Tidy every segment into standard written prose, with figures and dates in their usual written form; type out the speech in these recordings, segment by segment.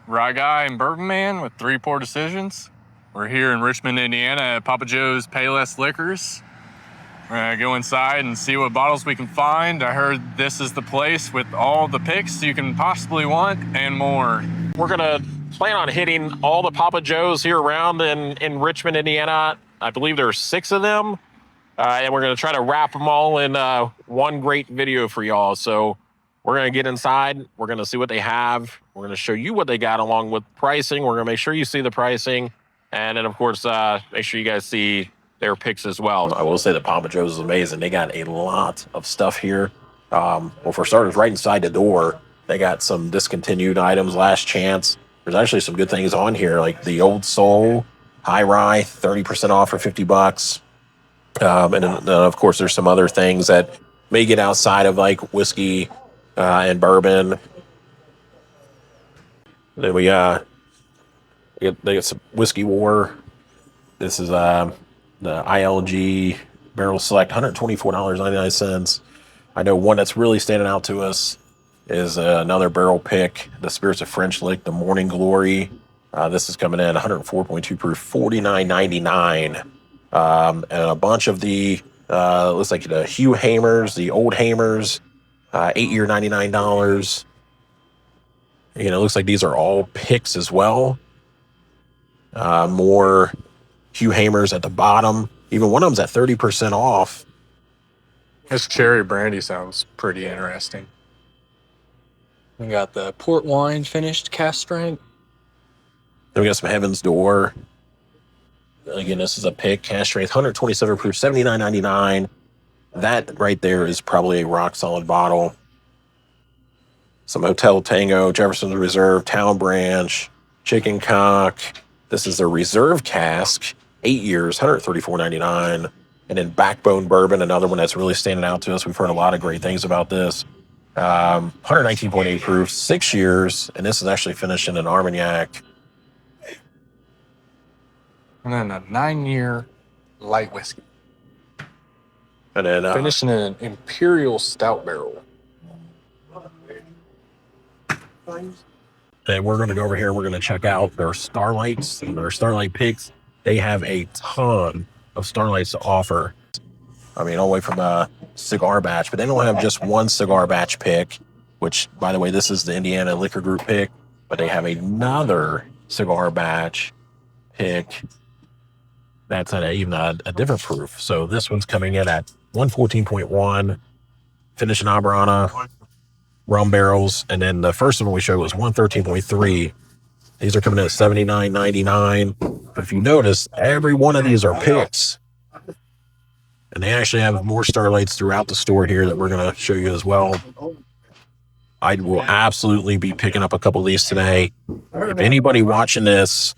Ryeguy and Bourbonman with 3 Pour Decisions. We're here in Richmond, Indiana at Papa Joe's Payless Liquors. We're gonna go inside and see what bottles we can find. I heard this is the place with all the picks you can possibly want and more. We're gonna plan on hitting all the Papa Joe's here around in Richmond, Indiana. I believe there's 6 of them. And we're gonna try to wrap them all in one great video for y'all. So we're gonna get inside. We're gonna see what they have. We're gonna show you what they got along with pricing. We're gonna make sure you see the pricing. And then of course, make sure you guys see their picks as well. I will say that Papa Joe's is amazing. They got a lot of stuff here. Well, for starters, right inside the door, they got some discontinued items, last chance. There's actually some good things on here, like the Old Soul, High Rye, 30% off for $50. And then, of course, there's some other things that may get outside of like whiskey and bourbon. Then they got some Whiskey War. This is the ILG Barrel Select, $124.99. I know one that's really standing out to us is another barrel pick, the Spirits of French Lick, the Morning Glory. This is coming in 104.2 proof, $49.99. And a bunch of the looks like the Hugh Hamers, the old Hamers, 8-year $99. It looks like these are all picks as well. More Hugh Hamers at the bottom. Even one of them's at 30% off. This cherry brandy sounds pretty interesting. We got the port wine finished cast strength. Then we got some Heaven's Door. Again, this is a pick, cash strength, 127 proof, $79.99. That right there is probably a rock solid bottle. Some Hotel Tango, Jefferson's Reserve, Town Branch, Chicken Cock. This is a reserve cask, 8 years, $134.99. And then Backbone Bourbon, another one that's really standing out to us. We've heard a lot of great things about this. 119.8 proof, 6 years, and this is actually finished in an Armagnac. And then a 9-year light whiskey. And then Finished in an Imperial Stout barrel. and we're going to go over here. We're going to check out their Starlights and their Starlight picks. They have a ton of Starlights to offer. I mean, all the way from a cigar batch, but they don't have just one cigar batch pick, which, by the way, this is the Indiana Liquor Group pick, but they have another cigar batch pick that's at even a different proof. So this one's coming in at 114.1, finishing Aberana, rum barrels, and then the first one we showed was 113.3. These are coming in at $79.99. But if you notice, every one of these are picks. And they actually have more Starlights throughout the store here that we're going to show you as well. I will absolutely be picking up a couple of these today. If anybody watching this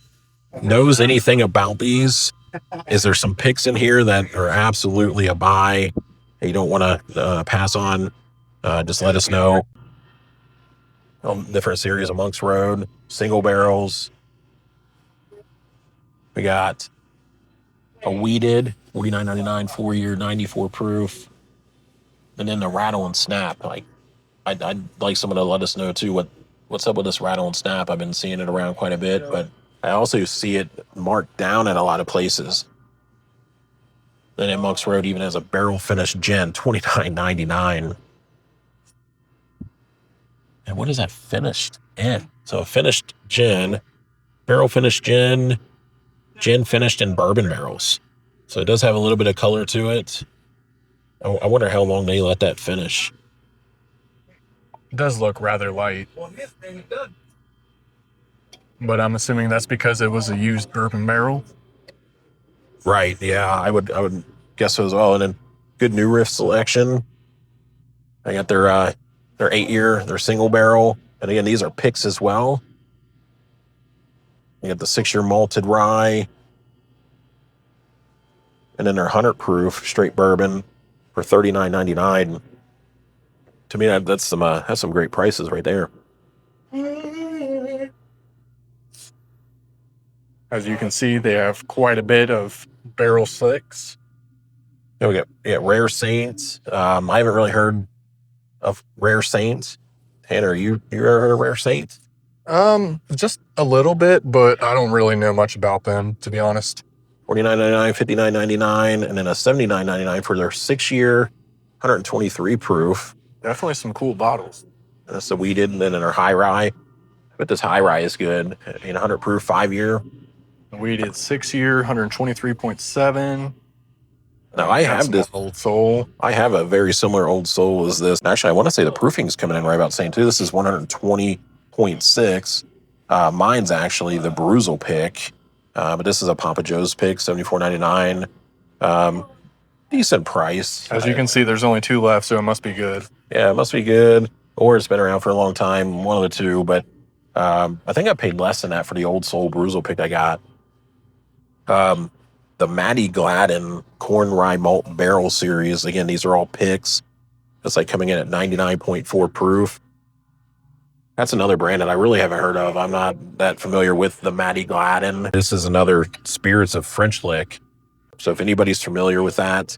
knows anything about these, is there some picks in here that are absolutely a buy that you don't want to pass on? Just let us know. Different series of Monk's Road, single barrels. We got a weeded, $49.99, 4-year, 94 proof. And then the Rattle and Snap. I'd like someone to let us know too what's up with this Rattle and Snap. I've been seeing it around quite a bit, but I also see it marked down at a lot of places. Then at Monk's Road even has a barrel finished gin, $29.99. And what is that finished in? So a finished gin, barrel finished gin finished in bourbon barrels. So it does have a little bit of color to it. I wonder how long they let that finish. It does look rather light. But I'm assuming that's because it was a used bourbon barrel. Right, yeah, I would guess so as well. And then good New Riff selection. I got their 8-year, their single barrel. And again, these are picks as well. You got the 6-year malted rye. And then their 100 proof straight bourbon for $39.99. To me, that's some great prices right there. As you can see, they have quite a bit of barrel slicks. Then we got Rare Saints. I haven't really heard of Rare Saints. Tanner, you ever heard of Rare Saints? Just a little bit, but I don't really know much about them, to be honest. $49.99, $59.99, and then a $79.99 for their 6-year, 123 proof. Definitely some cool bottles. That's the weeded, and then in our high rye. But this high rye is good. 100 proof, 5-year. We did 6-year, 123.7. Now I have this Old Soul. I have a very similar Old Soul as this. Actually, I want to say the proofing's coming in right about the same too. This is 120.6. Mine's actually the Bruzel pick, but this is a Papa Joe's pick, $74.99. Decent price. As you can see, there's only 2 left, so it must be good. Yeah, it must be good, or it's been around for a long time. One of the two, but I think I paid less than that for the Old Soul Bruzel pick I got. The Matty Gladden Corn Rye Malt Barrel Series. Again, these are all picks. It's like coming in at 99.4 proof. That's another brand that I really haven't heard of. I'm not that familiar with the Matty Gladden. This is another Spirits of French Lick. So if anybody's familiar with that,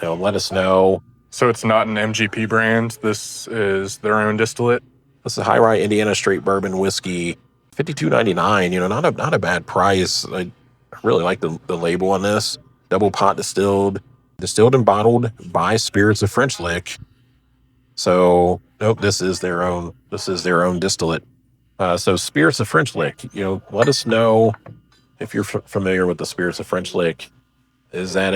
let us know. So it's not an MGP brand. This is their own distillate. This is High Rye Indiana Straight Bourbon Whiskey, $52.99. Not a bad price. I really like the label on this. Double pot distilled and bottled by Spirits of French Lick. So, nope, this is their own distillate. So Spirits of French Lick, let us know if you're familiar with the Spirits of French Lick. Is it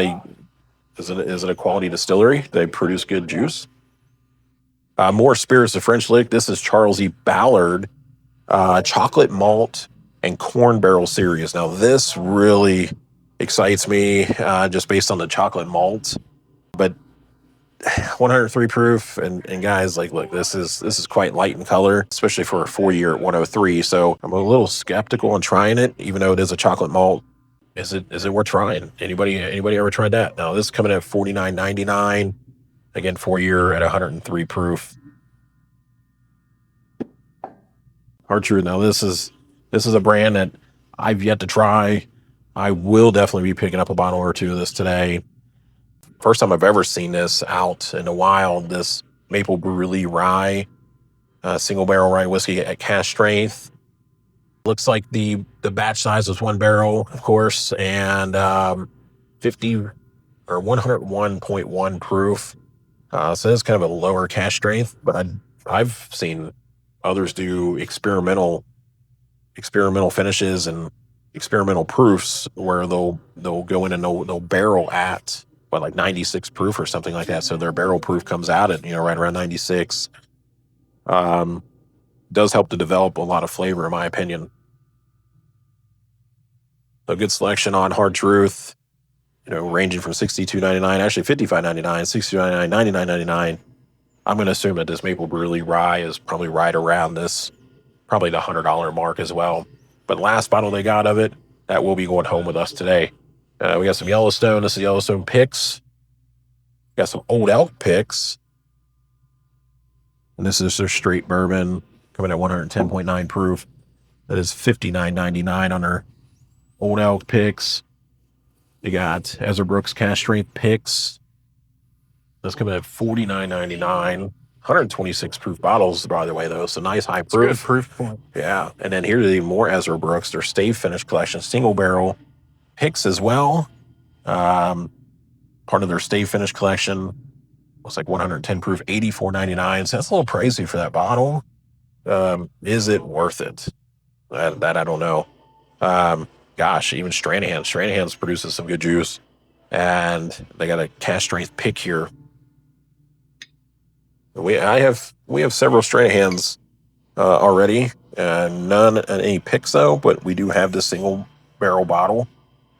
a quality distillery? They produce good juice. More Spirits of French Lick. This is Charles E. Ballard, chocolate malt and corn barrel series. Now this really excites me, just based on the chocolate malt, but 103 proof and guys, look, this is quite light in color, especially for a 4-year at 103. So I'm a little skeptical on trying it, even though it is a chocolate malt. Is it worth trying? Anybody ever tried that? Now this is coming at $49.99. Again, 4-year at 103 proof. Hard Truth. Now this is a brand that I've yet to try. I will definitely be picking up a bottle or two of this today. First time I've ever seen this out in the wild, this Maple Brewery Rye, single barrel rye whiskey at cask strength. Looks like the batch size was 1 barrel, of course, and 50 or 101.1 proof. So it's kind of a lower cask strength, but I've seen others do experimental finishes and experimental proofs where they'll go in and they'll barrel at like 96 proof or something like that. So their barrel proof comes out at right around 96. Does help to develop a lot of flavor, in my opinion. A good selection on Hard Truth, ranging from $62.99, actually $55.99, $62.99, $99.99. I'm going to assume that this Maple Brewery Rye is probably right around this, probably the $100 mark as well. But last bottle they got of it, that will be going home with us today. We got some Yellowstone. This is Yellowstone picks. Got some Old Elk picks. And this is their straight bourbon, coming at 110.9 proof. That is $59.99 on their Old Elk picks. You got Ezra Brooks cask strength picks. That's coming at $49.99. 126 proof bottles, by the way, though. So nice high proof. Good proof point. Yeah. And then here's even more Ezra Brooks, their stave finish collection, single barrel picks as well. Part of their stave finish collection. Looks like 110 proof, $84.99. So that's a little pricey for that bottle. Is it worth it? That I don't know. Gosh, even Stranahan's produces some good juice, and they got a cask strength pick here. We have several Stranahan's already, any picks though, but we do have this single barrel bottle,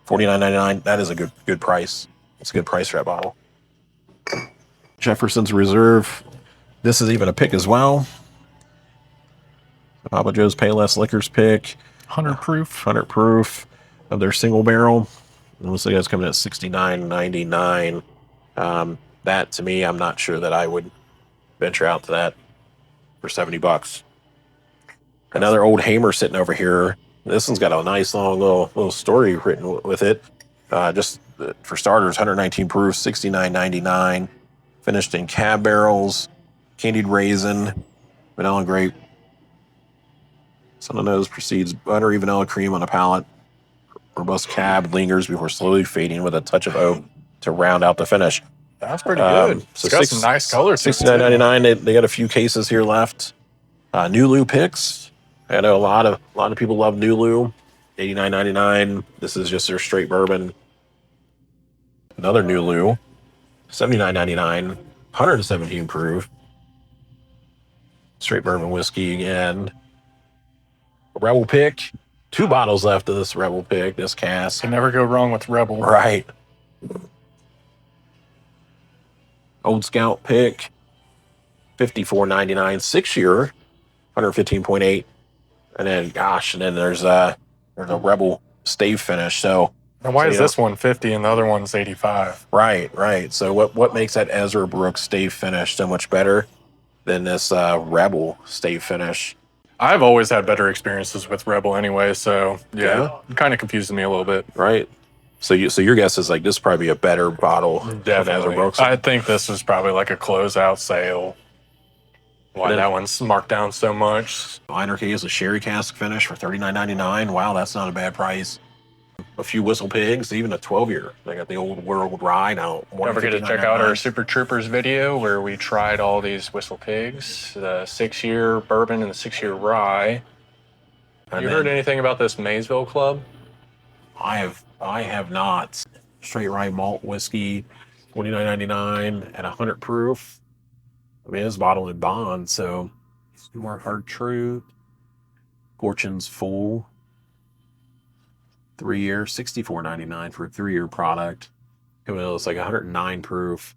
$49.99. That is a good price. It's a good price for that bottle. Jefferson's Reserve. This is even a pick as well. Papa Joe's Payless Liquors pick. 100 proof. 100 proof of their single barrel. It looks like it's coming at $69.99. That to me, I'm not sure that I would venture out to that for $70. Another old Hamer sitting over here. This one's got a nice long little story written with it. Just for starters, 119 proof, $69.99. Finished in cab barrels, candied raisin, vanilla and grape. Sun on the nose proceeds buttery vanilla cream on the palate. Robust cab lingers before slowly fading with a touch of oak to round out the finish. That's pretty good. So It's got some nice colors. $69.99. They got a few cases here left. Nulu picks. I know a lot of people love Nulu. $89.99. This is just their straight bourbon. Another Nulu. $79.99. 117 proof. Straight bourbon whiskey again. Rebel pick. 2 bottles left of this Rebel pick, this cask. Can never go wrong with Rebel. Right. Old Scout pick. $54.99. 6-year. 115.8. And then there's a Rebel stave finish. So And why is this one 50 and the other one's 85? Right. So what makes that Ezra Brooks stave finish so much better than this Rebel stave finish? I've always had better experiences with Rebel anyway, so yeah. It kind of confuses me a little bit. Right. So your guess is like this is probably a better bottle of Ezra Definitely. Brooks. I think this was probably like a closeout sale. Why that one's marked down so much. Anarchy is a sherry cask finish for $39.99. Wow, that's not a bad price. A few Whistle Pigs, even a 12-year. They got the Old World Rye now. Don't forget to check out our Super Troopers video where we tried all these Whistle Pigs, the 6-year bourbon and the 6-year rye. You heard anything about this Maysville Club? I have not. Straight rye malt whiskey, $29.99 at 100 proof. I mean, it's bottled in bond, so it's more hard truth. Fortune's Full. 3-year, $64.99 for a 3-year product. It was like 109 proof.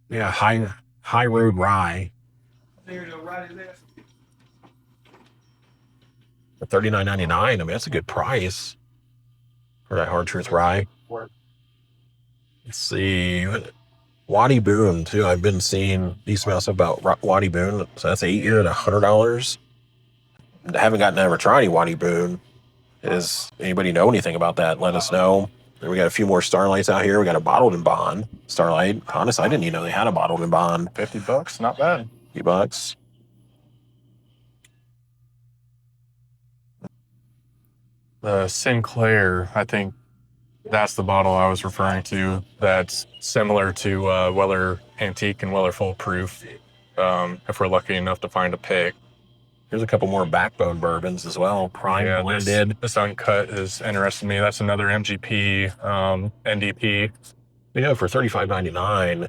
Yeah, high road rye. For $39.99. I mean, that's a good price for that hard truth rye. Let's see. Waddy Boone, too. I've been seeing decent amounts about Waddy Boone. So that's 8-year at $100. I haven't gotten to ever try any Waddy Boone. Does anybody know anything about that? Let us know. And we got a few more Starlights out here. We got a bottled in bond Starlight. Honestly, I didn't even know they had a bottled in bond. $50, not bad. $50. The Sinclair, I think that's the bottle I was referring to. That's similar to Weller Antique and Weller Full Proof, if we're lucky enough to find a pick. Here's a couple more Backbone bourbons as well. Prime blended. This uncut is interesting to me. That's another MGP, NDP. Yeah, for $35.99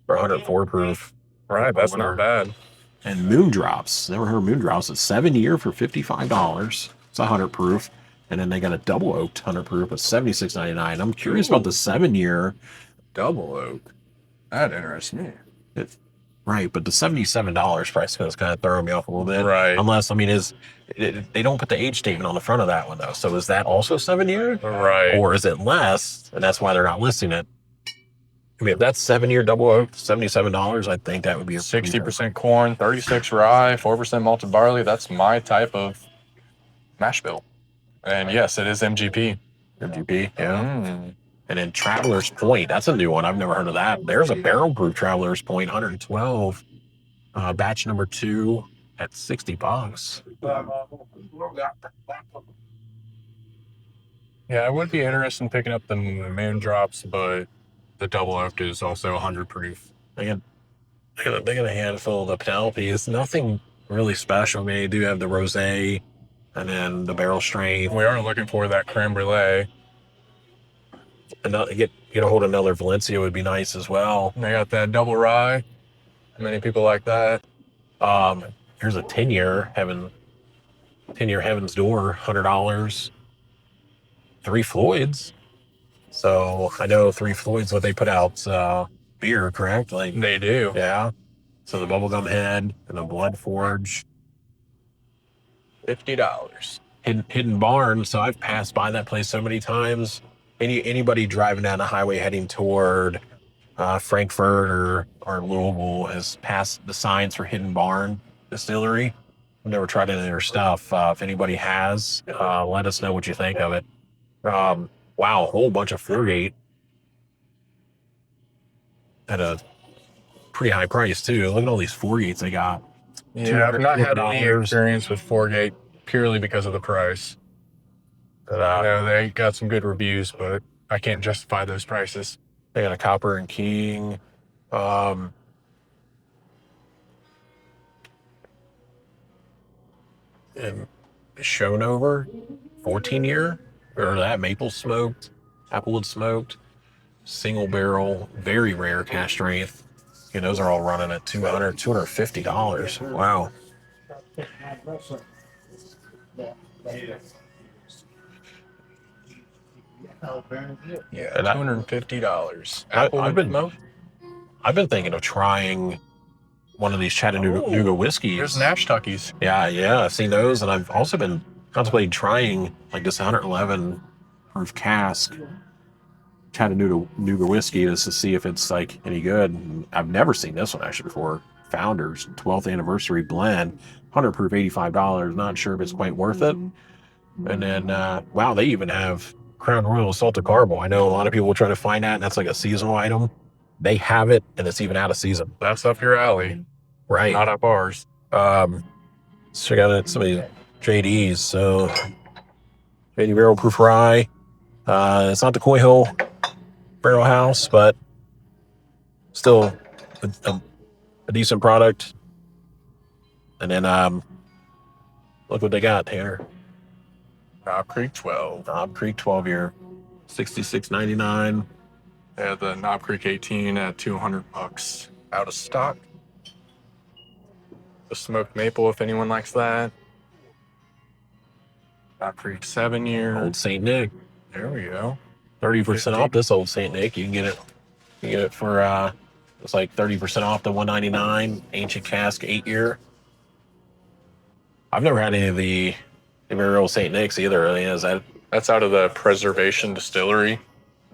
for 104 proof. Right, that's not bad. And Moondrops. Never heard of Moondrops. It's 7-year for $55. It's 100 proof. And then they got a double oaked 100 proof at $76.99. I'm curious about the 7-year. Double oak. That interests me. Right, but the $77 price is kind of throwing me off a little bit. Right. Unless, I mean, they don't put the age statement on the front of that one, though. So is that also 7-year? Right. Or is it less, and that's why they're not listing it? I mean, if that's 7-year double oak, $77, I think that would be a 60% corn, 36 rye, 4% malted barley. That's my type of mash bill. And yes, it is MGP. MGP, yeah. And then Traveler's Point, that's a new one. I've never heard of that. There's a barrel proof Traveler's Point, 112, batch number 2 at $60. Yeah, I would be interested in picking up the Moondrops, but the double oak is also 100 proof. They got a handful of the Penelopes. Nothing really special. I mean, they do have the rosé and then the barrel strength. We are looking for that creme brulee. And get a hold of another Valencia would be nice as well. And they got that double rye. Many people like that. Here's a 10-year Heaven's Door, $100. 3 Floyds. So I know 3 Floyds, what they put out beer, correct? Like They do. Yeah. So the Bubblegum Head and the Blood Forge. $50. Hidden Barn. So I've passed by that place so many times. Anybody driving down the highway heading toward Frankfurt or Louisville has passed the signs for Hidden Barn Distillery. I've never tried any of their stuff. If anybody has, let us know what you think of it. Wow, a whole bunch of Fruitgate at a pretty high price too. Look at all these Fruitgates they got. Yeah, I've not had any $200. experience with Foregate purely because of the price. But, I know they got some good reviews, but I can't justify those prices. they got a Copper and King. And Shonover, 14-year, or that maple smoked, applewood smoked, single barrel, very rare cask strength. And those are all running at $250. Wow. Yeah, And $250. I've been thinking of trying one of these Chattanooga whiskeys. There's Nash Tuckies. Yeah, I've seen those, and I've also been contemplating trying like this 111 proof cask Chattanooga whiskey just to see if it's like any good. And I've never seen this one actually before. Founders 12th anniversary blend, 100 proof, $85. Not sure if it's quite worth it. And then wow, they even have Crown Royal salted caramel. I know a lot of people will try to find that, and that's like a seasonal item. They have it, and it's even out of season. That's up your alley. Right. Not up ours. So check out some of these JDs. So JD barrel proof rye. It's not the Coy Hill barrel house, but still a decent product. And then look what they got, Tanner. Knob Creek 12. Knob Creek 12-year, $66.99. They had the Knob Creek 18 at $200 out of stock. The smoked maple, if anyone likes that. Knob Creek 7-year. Old St. Nick. There we go. 30% off this Old St. Nick. You can get it for it's like 30% off the $199. Ancient cask 8-year. I've never had any of the Imperial St. Nick's either. I mean, That's out of the Preservation Distillery.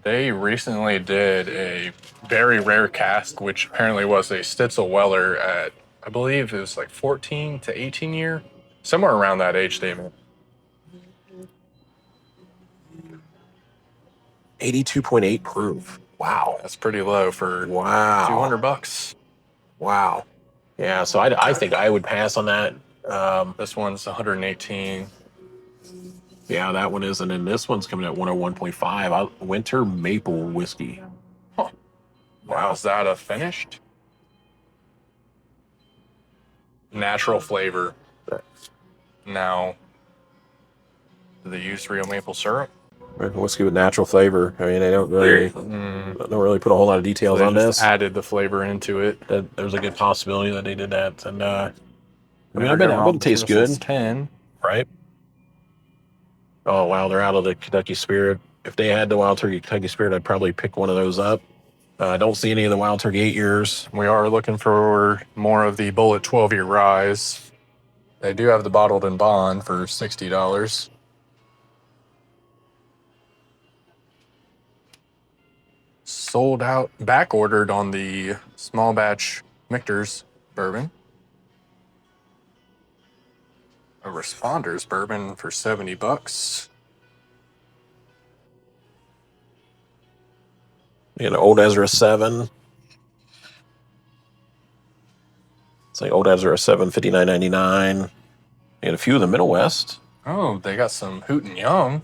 They recently did a very rare cask, which apparently was a Stitzel Weller at, I believe it was like 14 to 18 year, somewhere around that age, David. 82.8 proof. Wow. That's pretty low for Wow. $200. Wow. Yeah, so I think I would pass on that. This one's 118. Yeah, that one is. And then this one's coming at 101.5. Winter maple whiskey. Huh. Wow, is that a finished? Natural flavor. Now, do they use real maple syrup? Whiskey with natural flavor. I mean, they don't really put a whole lot of details They on just this. added the flavor into it. There's a good possibility that they did that. And I mean, I bet it tastes good. 10. Right? Oh, wow, they're out of the Kentucky Spirit. If they had the Wild Turkey Kentucky Spirit, I'd probably pick one of those up. I don't see any of the Wild Turkey 8 years. We are looking for more of the Bullet 12-year Rise. They do have the bottled in bond for $60. Sold out, back ordered on the small batch Michter's bourbon. A Responder's bourbon for $70. You know, Old Ezra 7. It's like Old Ezra 7, $59.99. And a few of the Middle West. Oh, they got some Hoot and Young,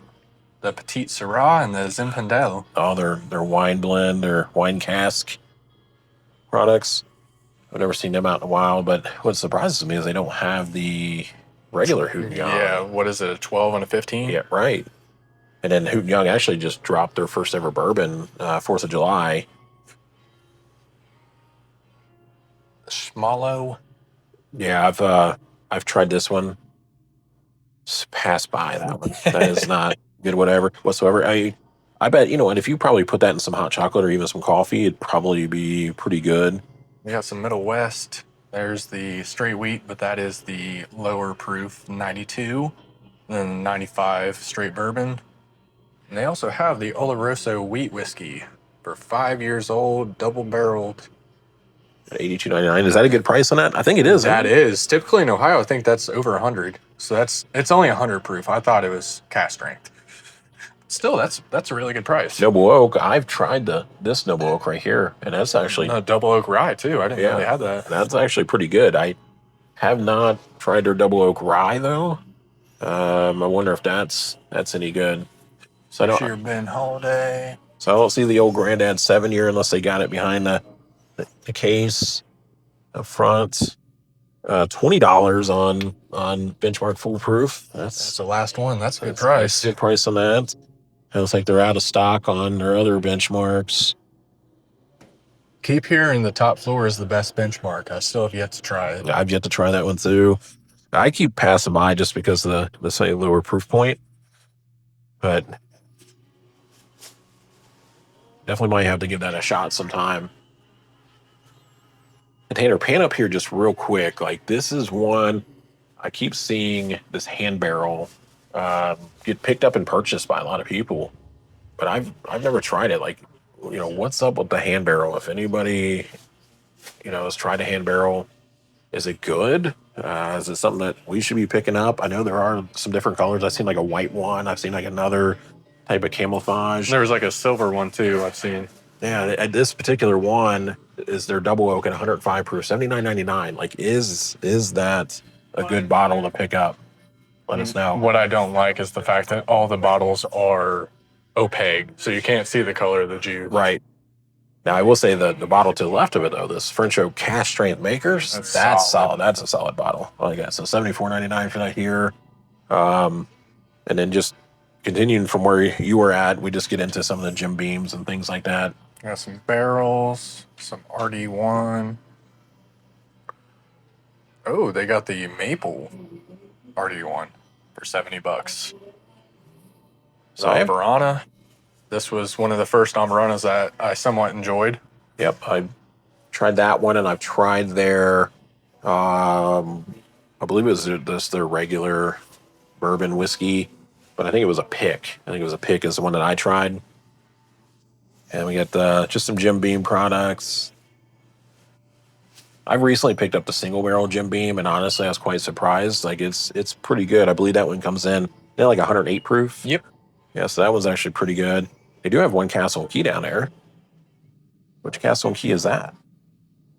the Petite Syrah and the Zinfandel. Oh, their wine blend, their wine cask products. I've never seen them out in a while, but what surprises me is they don't have the regular Hoot and Young. Yeah, what is it, a 12 and a 15? Yeah, right. And then Hoot and Young actually just dropped their first ever bourbon, 4th of July. Schmallow. Yeah, I've tried this one. Just pass by that one. That is not good whatsoever. I bet, and if you probably put that in some hot chocolate or even some coffee, it'd probably be pretty good. We got some Middle West. There's the straight wheat, but that is the lower proof 92. And then 95 straight bourbon. And they also have the Oloroso wheat whiskey for 5 years old, double barreled. $82.99. Is that a good price on that? I think it is. That is. Typically in Ohio, I think that's over 100. So it's only 100 proof. I thought it was cask strength. Still, that's a really good price. Noble Oak. I've tried this Noble Oak right here, and that's actually Double oak rye too. I didn't know they had that. That's actually pretty good. I Have not tried their double oak rye though. I wonder if that's any good. So This year, Ben Holiday. I don't see the old Granddad 7-year unless they got it behind the case up front. $20 on Benchmark Foolproof. That's the last one. That's a good That's price. a good price on that. It looks like they're out of stock on their other benchmarks. Keep hearing the top floor is the best benchmark. I still have yet to try it. I've yet to try that one too. I keep passing by just because of the say lower proof point, but definitely might have to give that a shot sometime. And Tanner, pan up here just real quick. Like this is one I keep seeing this hand barrel get picked up and purchased by a lot of people, but I've never tried it. Like, you know, what's up with the hand barrel? If anybody, you know, has tried a hand barrel, is it good? Is it something that we should be picking up? I know there are some different colors. I've seen like a white one. I've seen like another type of camouflage. There's like a silver one too I've seen. Yeah, this particular one is their double oak at 105 proof, $79.99. Like, is that a good bottle to pick up? Let us know. What I don't like is the fact that all the bottles are opaque, so you can't see the color of the juice. Right. Now, I will say the bottle to the left of it, though, this French Oak Cask Strength Makers, that's solid. That's a solid bottle. I like that. So $74.99 for that here. And then just continuing from where you were at, we just get into some of the Jim Beams and things like that. Got some barrels, some RD1. Oh, they got the maple RD1 for $70. So I have- Verona. This was one of the first Amaronas that I somewhat enjoyed. Yep, I tried that one, and I've tried their, I believe it was their regular bourbon whiskey, but I think it was a pick. I think it was a pick is the one that I tried. And we got just some Jim Beam products. I recently picked up the single barrel Jim Beam, and honestly, I was quite surprised. Like it's pretty good. I believe that one comes in like 108 proof. Yep. Yeah, so that one's actually pretty good. They do have one Castle and Key down there. Which Castle and Key is that?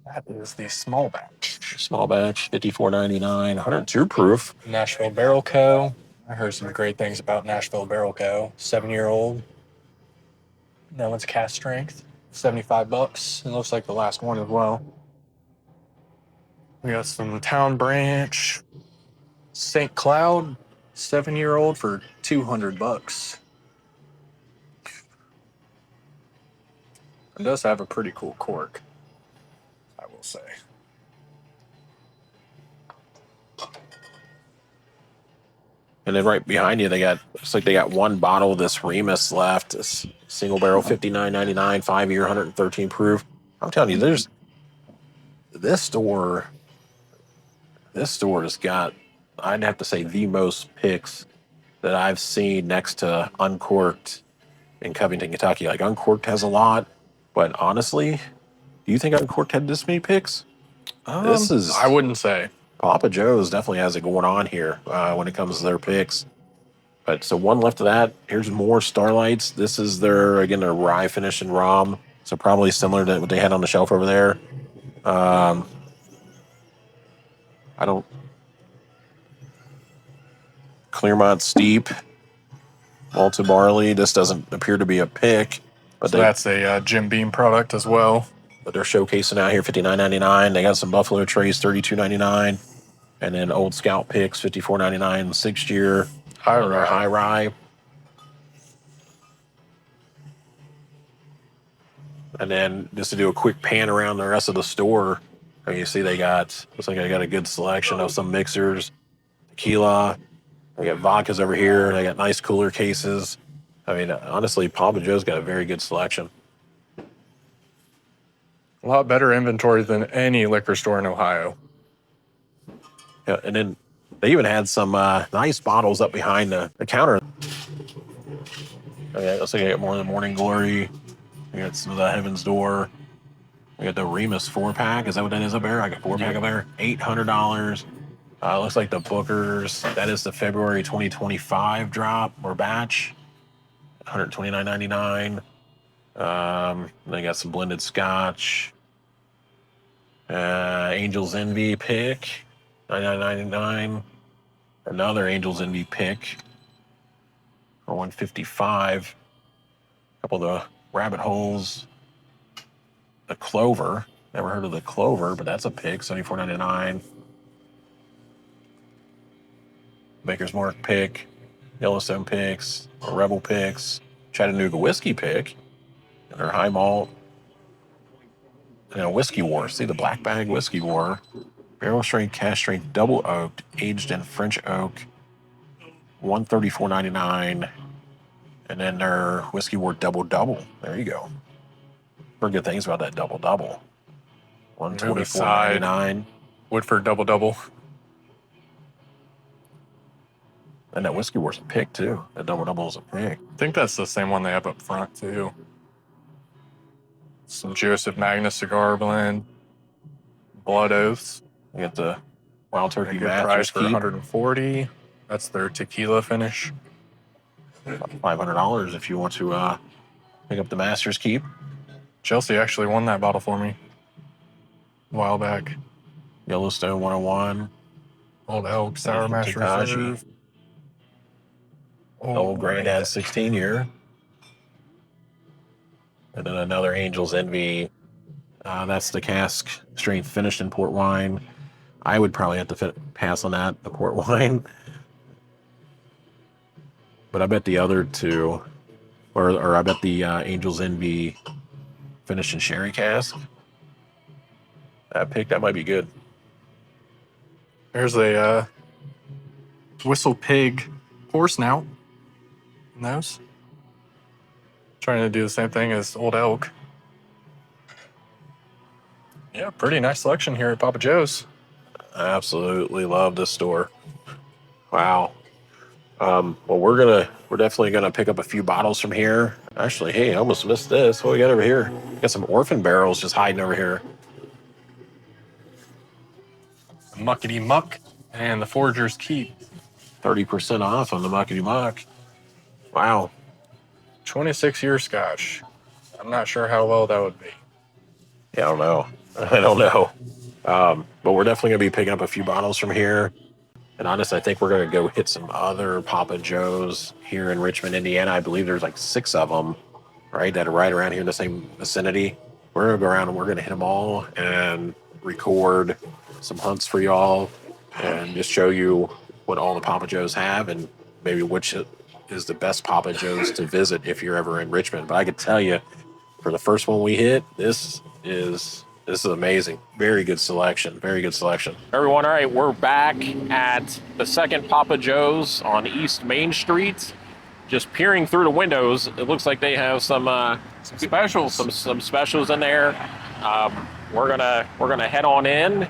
That is the small batch. Small batch, $54.99, 102 proof. Nashville Barrel Co. I heard some great things about Nashville Barrel Co. 7-year-old. That one's cast strength, $75. It looks like the last one as well. We got some Town Branch, St. Cloud, 7-year-old for $200. It does have a pretty cool cork, I will say. And then right behind you, looks like they got one bottle of this Remus left. It's single barrel, $59.99, 5-year, 113 proof. I'm telling you, this store has got, I'd have to say, the most picks that I've seen next to Uncorked in Covington, Kentucky. Like Uncorked has a lot, but honestly, do you think Uncorked had this many picks? I wouldn't say. Papa Joe's definitely has it going on here when it comes to their picks. But so one left of that. Here's more Starlights. This is their rye finish and rum. So probably similar to what they had on the shelf over there. Clearmont Steep, malted barley. This doesn't appear to be a pick, but So that's a Jim Beam product as well. But they're showcasing out here $59.99. They got some Buffalo Trace $32.99, and then Old Scout picks $54.99. 6-year high rye. And then just to do a quick pan around the rest of the store, you see looks like they got a good selection of some mixers, tequila. They got vodkas over here. They got nice cooler cases. I mean, honestly, Papa Joe's got a very good selection. A lot better inventory than any liquor store in Ohio. Yeah, and then they even had some nice bottles up behind the counter. Looks like I got more of the Morning Glory. We got some of the Heaven's Door. We got the Remus 4-pack. Is that what that is up there? I got a 4-pack up there. $800. Looks like the Booker's. That is the February 2025 drop or batch. $129.99. They got some blended Scotch. Angel's Envy pick. $99.99. Another Angel's Envy pick for $155. A couple of the rabbit holes. The clover. Never heard of the clover, but that's a pick, $74.99. Baker's Mark pick. Yellowstone picks. Rebel picks. Chattanooga whiskey pick. And their high malt. And a whiskey war. See the black bag whiskey war. Barrel strength, cask strength, double oaked, aged in French oak. $134.99. And then their whiskey war double. There you go. Heard good things about that double. $124.99. Woodford double. And that whiskey war's a pick too. That double is a pick. I think that's the same one they have up front too. Some Joseph Magnus cigar blend. Blood Oaths. You get the Wild Turkey Good price Masters for Keep. $140. That's their tequila finish. $500 if you want to pick up the Masters Keep. Chelsea actually won that bottle for me a while back. Yellowstone 101. Old Elk Sour Mash Takashi. Reserve. Old Granddad 16-year. And then another Angel's Envy. That's the cask strength finished in port wine. I would probably have to pass on that, the port wine. But I bet the other two, or I bet the Angel's Envy finished in sherry cask. That might be good. There's a Whistle Pig pour snout in those. Trying to do the same thing as Old Elk. Yeah, pretty nice selection here at Papa Joe's. I absolutely love this store. Wow. Well, we're definitely gonna pick up a few bottles from here. Actually, hey, I almost missed this. What we got over here? Got some orphan barrels just hiding over here. Muckety Muck and the Forger's Keep. 30% off on the Muckety Muck. Wow. 26-year Scotch. I'm not sure how well that would be. Yeah, I don't know. But we're definitely gonna be picking up a few bottles from here. And honestly, I think we're gonna go hit some other Papa Joe's here in Richmond, Indiana. I believe there's like 6 of them, right, that are right around here in the same vicinity. We're gonna go around and we're gonna hit them all and record some hunts for y'all and just show you what all the Papa Joe's have and maybe which is the best Papa Joe's to visit if you're ever in Richmond. But I could tell you, for the first one we hit, this is amazing. Very good selection. Everyone, all right, we're back at the second Papa Joe's on East Main Street. Just peering through the windows, it looks like they have some Specials. some specials in there. We're gonna head on in,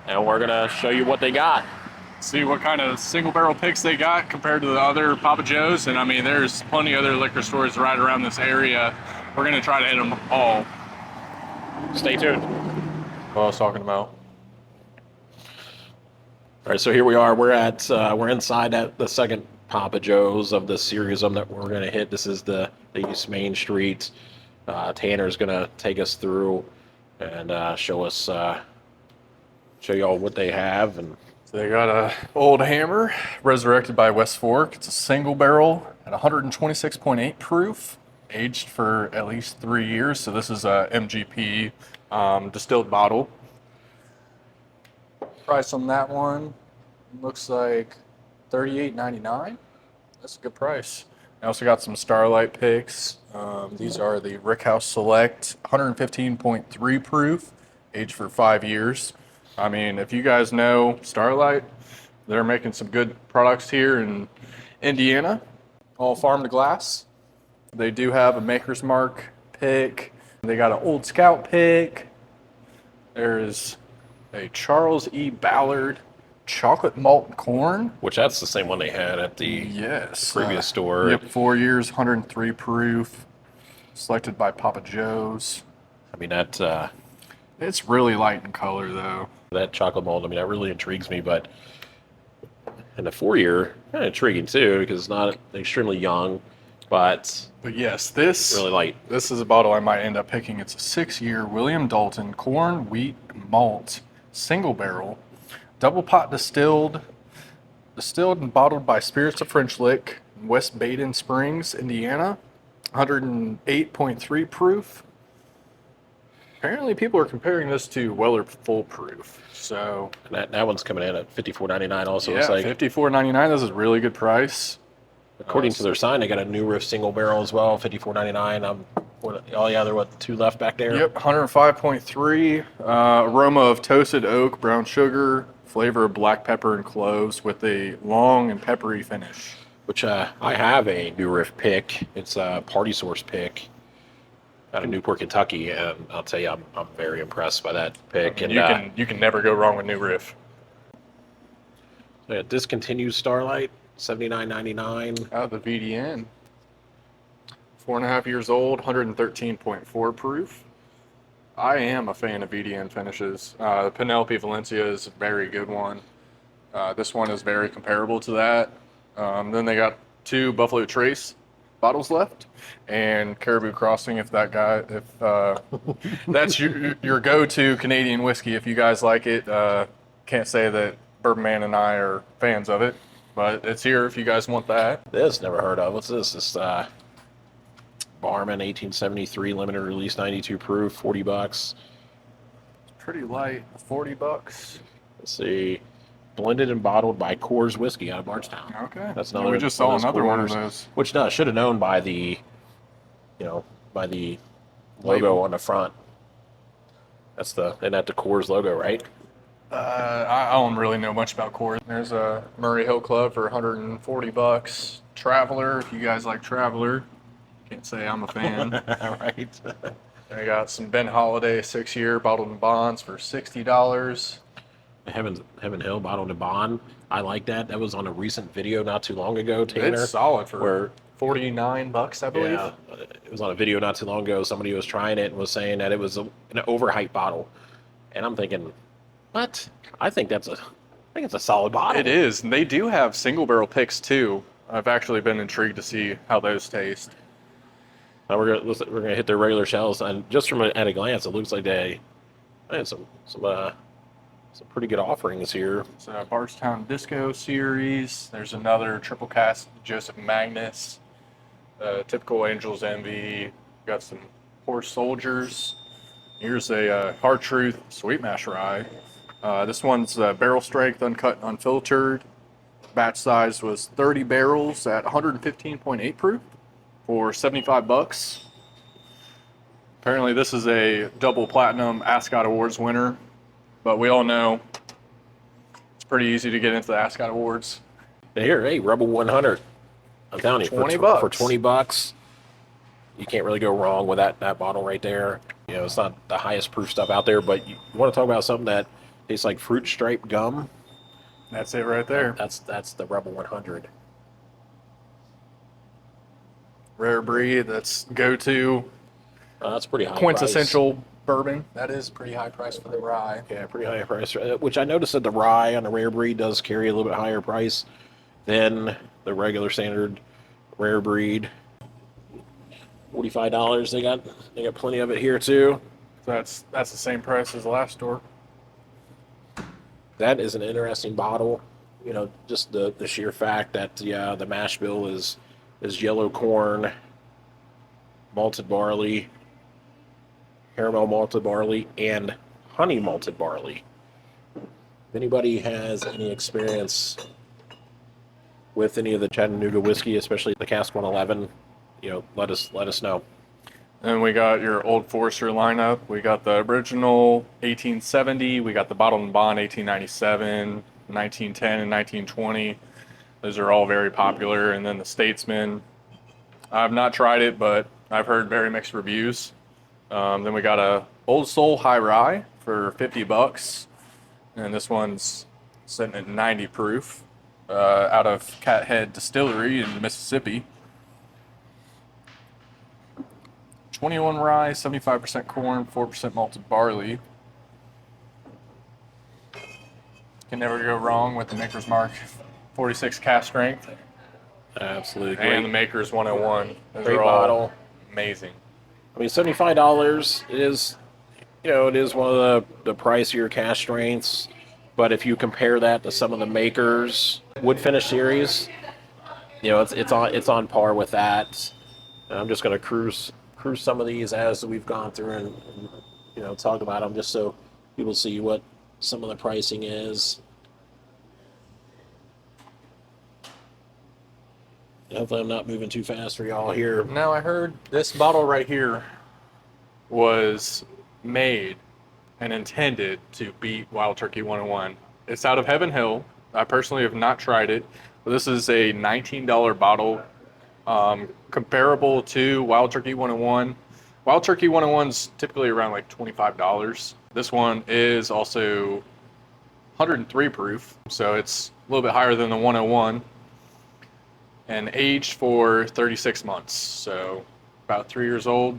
and we're gonna show you what they got. See what kind of single barrel picks they got compared to the other Papa Joe's. And I mean, there's plenty of other liquor stores right around this area. We're gonna try to hit them all. Stay tuned. What I was talking about. All right, so here we are. We're inside at the second Papa Joe's of the series of them that we're gonna hit. This is the East Main Street. Tanner's gonna take us through and show y'all what they have. And So they got a Old Hammer, resurrected by West Fork. It's a single barrel at 126.8 proof, aged for at least 3 years. So this is a MGP distilled bottle. Price on that one looks like $38.99. That's a good price. I also got some Starlight picks. These are the Rickhouse Select, 115.3 proof, aged for 5 years. I mean, if you guys know Starlight, they're making some good products here in Indiana, all farm to glass. They do have a Maker's Mark pick. They got an Old Scout pick. There's a Charles E. Ballard chocolate malt corn. which that's the same one they had at the Yes. previous store. Yep, 4 years, 103 proof. Selected by Papa Joe's. I mean that It's really light in color though. that chocolate mold. I mean that really intrigues me. But in the 4-year, kind of intriguing too because it's not extremely young, but But yes, this really light. This is a bottle I might end up picking. It's a 6-year William Dalton corn, wheat, malt, single barrel. Double pot distilled and bottled by Spirits of French Lick, West Baden Springs, Indiana. 108.3 proof. Apparently, people are comparing this to Weller Full Proof. So And that one's coming in at $54.99 also. yeah, It's like, $54.99. This is a really good price. according to their sign, they got a new riff single barrel as well, $54.99. Oh yeah, there were 2 left back there. Yep, 105.3. Aroma of toasted oak, brown sugar, flavor of black pepper and cloves with a long and peppery finish. Which I have a new riff pick. It's a Party Source pick out of Newport, Kentucky, and I'll tell you, I'm very impressed by that pick. And And you can never go wrong with New Riff. yeah, discontinued Starlight, $79.99. Out of the VDN. 4.5 years old, 113.4 proof. I am a fan of VDN finishes. Penelope Valencia is a very good one. This one is very comparable to that. Then they got 2 Buffalo Trace bottles left, and Caribou Crossing. If that's your go-to Canadian whiskey, if you guys like it. Can't say that Bourbon Man and I are fans of it, but it's here if you guys want that. This, never heard of. What's this? This Barman 1873 limited release, 92 proof, $40. Pretty light, $40. Let's see. Blended and bottled by Coors Whiskey out of Bardstown. Okay, That's Yeah, another. we just saw those another one of Coors, those. Which no, should have known by the, by the logo Label. on the front. Isn't that the Coors logo, right? I don't really know much about Coors. There's a Murray Hill Club for $140. Traveler, if you guys like Traveler. Can't say I'm a fan. Right. I got some Ben Holiday 6-year bottled in bonds for $60. Heaven Hill bottled and bond. I like that. That was on a recent video not too long ago, Tanner. It's solid for where $49, I believe. yeah, it was on a video not too long ago. Somebody was trying it and was saying that it was an overhyped bottle, and I'm thinking, what? I think it's a solid bottle. It is. And they do have single barrel picks too. I've actually been intrigued to see how those taste. Now we're gonna hit their regular shells, and just at a glance, it looks like they had some pretty good offerings here. It's a Bardstown Disco series. There's another triple cast Joseph Magnus. Typical Angel's Envy. Got some Horse Soldiers. Here's a Hard Truth Sweet Mash Rye. This one's barrel strength, uncut, unfiltered. Batch size was 30 barrels at 115.8 proof for $75. Apparently, this is a double platinum Ascot Awards winner, but we all know it's pretty easy to get into the Ascot Awards. Here, hey, Rebel 100. I'm telling you, $20. For $20, you can't really go wrong with that bottle right there. It's not the highest proof stuff out there, but you want to talk about something that tastes like fruit stripe gum. That's it right there. That's the Rebel 100. Rare breed, that's go-to That's pretty high. quintessential bourbon. That is pretty high price for the rye. Price. Yeah, pretty high price. Which I noticed that the rye on the rare breed does carry a little bit higher price than the regular standard rare breed. $45. They got plenty of it here too. That's the same price as the last store. That is an interesting bottle. Just the sheer fact that the mash bill is yellow corn, malted barley, caramel malted barley, and honey malted barley. If anybody has any experience with any of the Chattanooga whiskey, especially the Cask 111, let us know. And we got your Old Forester lineup. We got the original 1870. We got the bottled and bond 1897, 1910, and 1920. Those are all very popular. And then the Statesman. I've not tried it, but I've heard very mixed reviews. Then we got a Old Soul High Rye for $50. And this one's sitting at 90 proof out of Cathead Distillery in Mississippi. 21 rye, 75% corn, 4% malted barley. Can never go wrong with the Maker's Mark 46 cast strength Absolutely. and the Maker's 101. Those Great are all bottle. amazing. I mean, $75 is, it is one of the pricier cash strengths. But if you compare that to some of the makers wood finish series, you know, it's on par with that. And I'm just going to cruise some of these as we've gone through and you know, talk about them just so people see what some of the pricing is. Hopefully I'm not moving too fast for y'all here. Now I heard this bottle right here was made and intended to beat Wild Turkey 101. It's out of Heaven Hill. I personally have not tried it, but this is a $19 bottle, comparable to Wild Turkey 101. Wild Turkey 101 is typically around like $25. This one is also 103 proof, so it's a little bit higher than the 101, and aged for 36 months, so about 3 years old.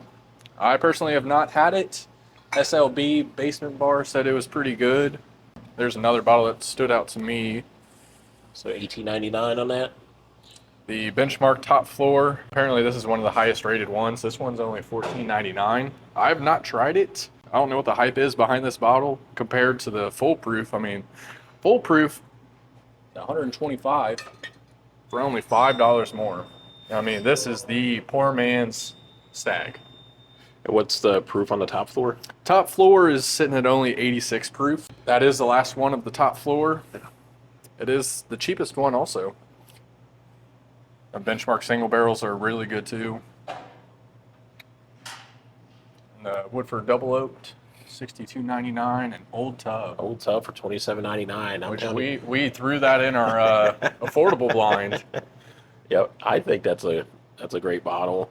I personally have not had it. SLB Basement Bar said it was pretty good. There's another bottle that stood out to me. So $18.99 on that. The Benchmark Top Floor. Apparently this is one of the highest rated ones. This one's only $14.99. I have not tried it. I don't know what the hype is behind this bottle compared to the Full Proof. I mean, Full Proof, 125 for only $5 more. I mean, this is the poor man's Stag. What's the proof on the top floor? Top floor is sitting at only 86 proof. That is the last one of the top floor. It is the cheapest one also. The Benchmark single barrels are really good too. And the Woodford Double Oaked, $62.99, and Old Tub. Old Tub for $27.99. Which we threw that in our affordable blind. Yep, I think that's a great bottle.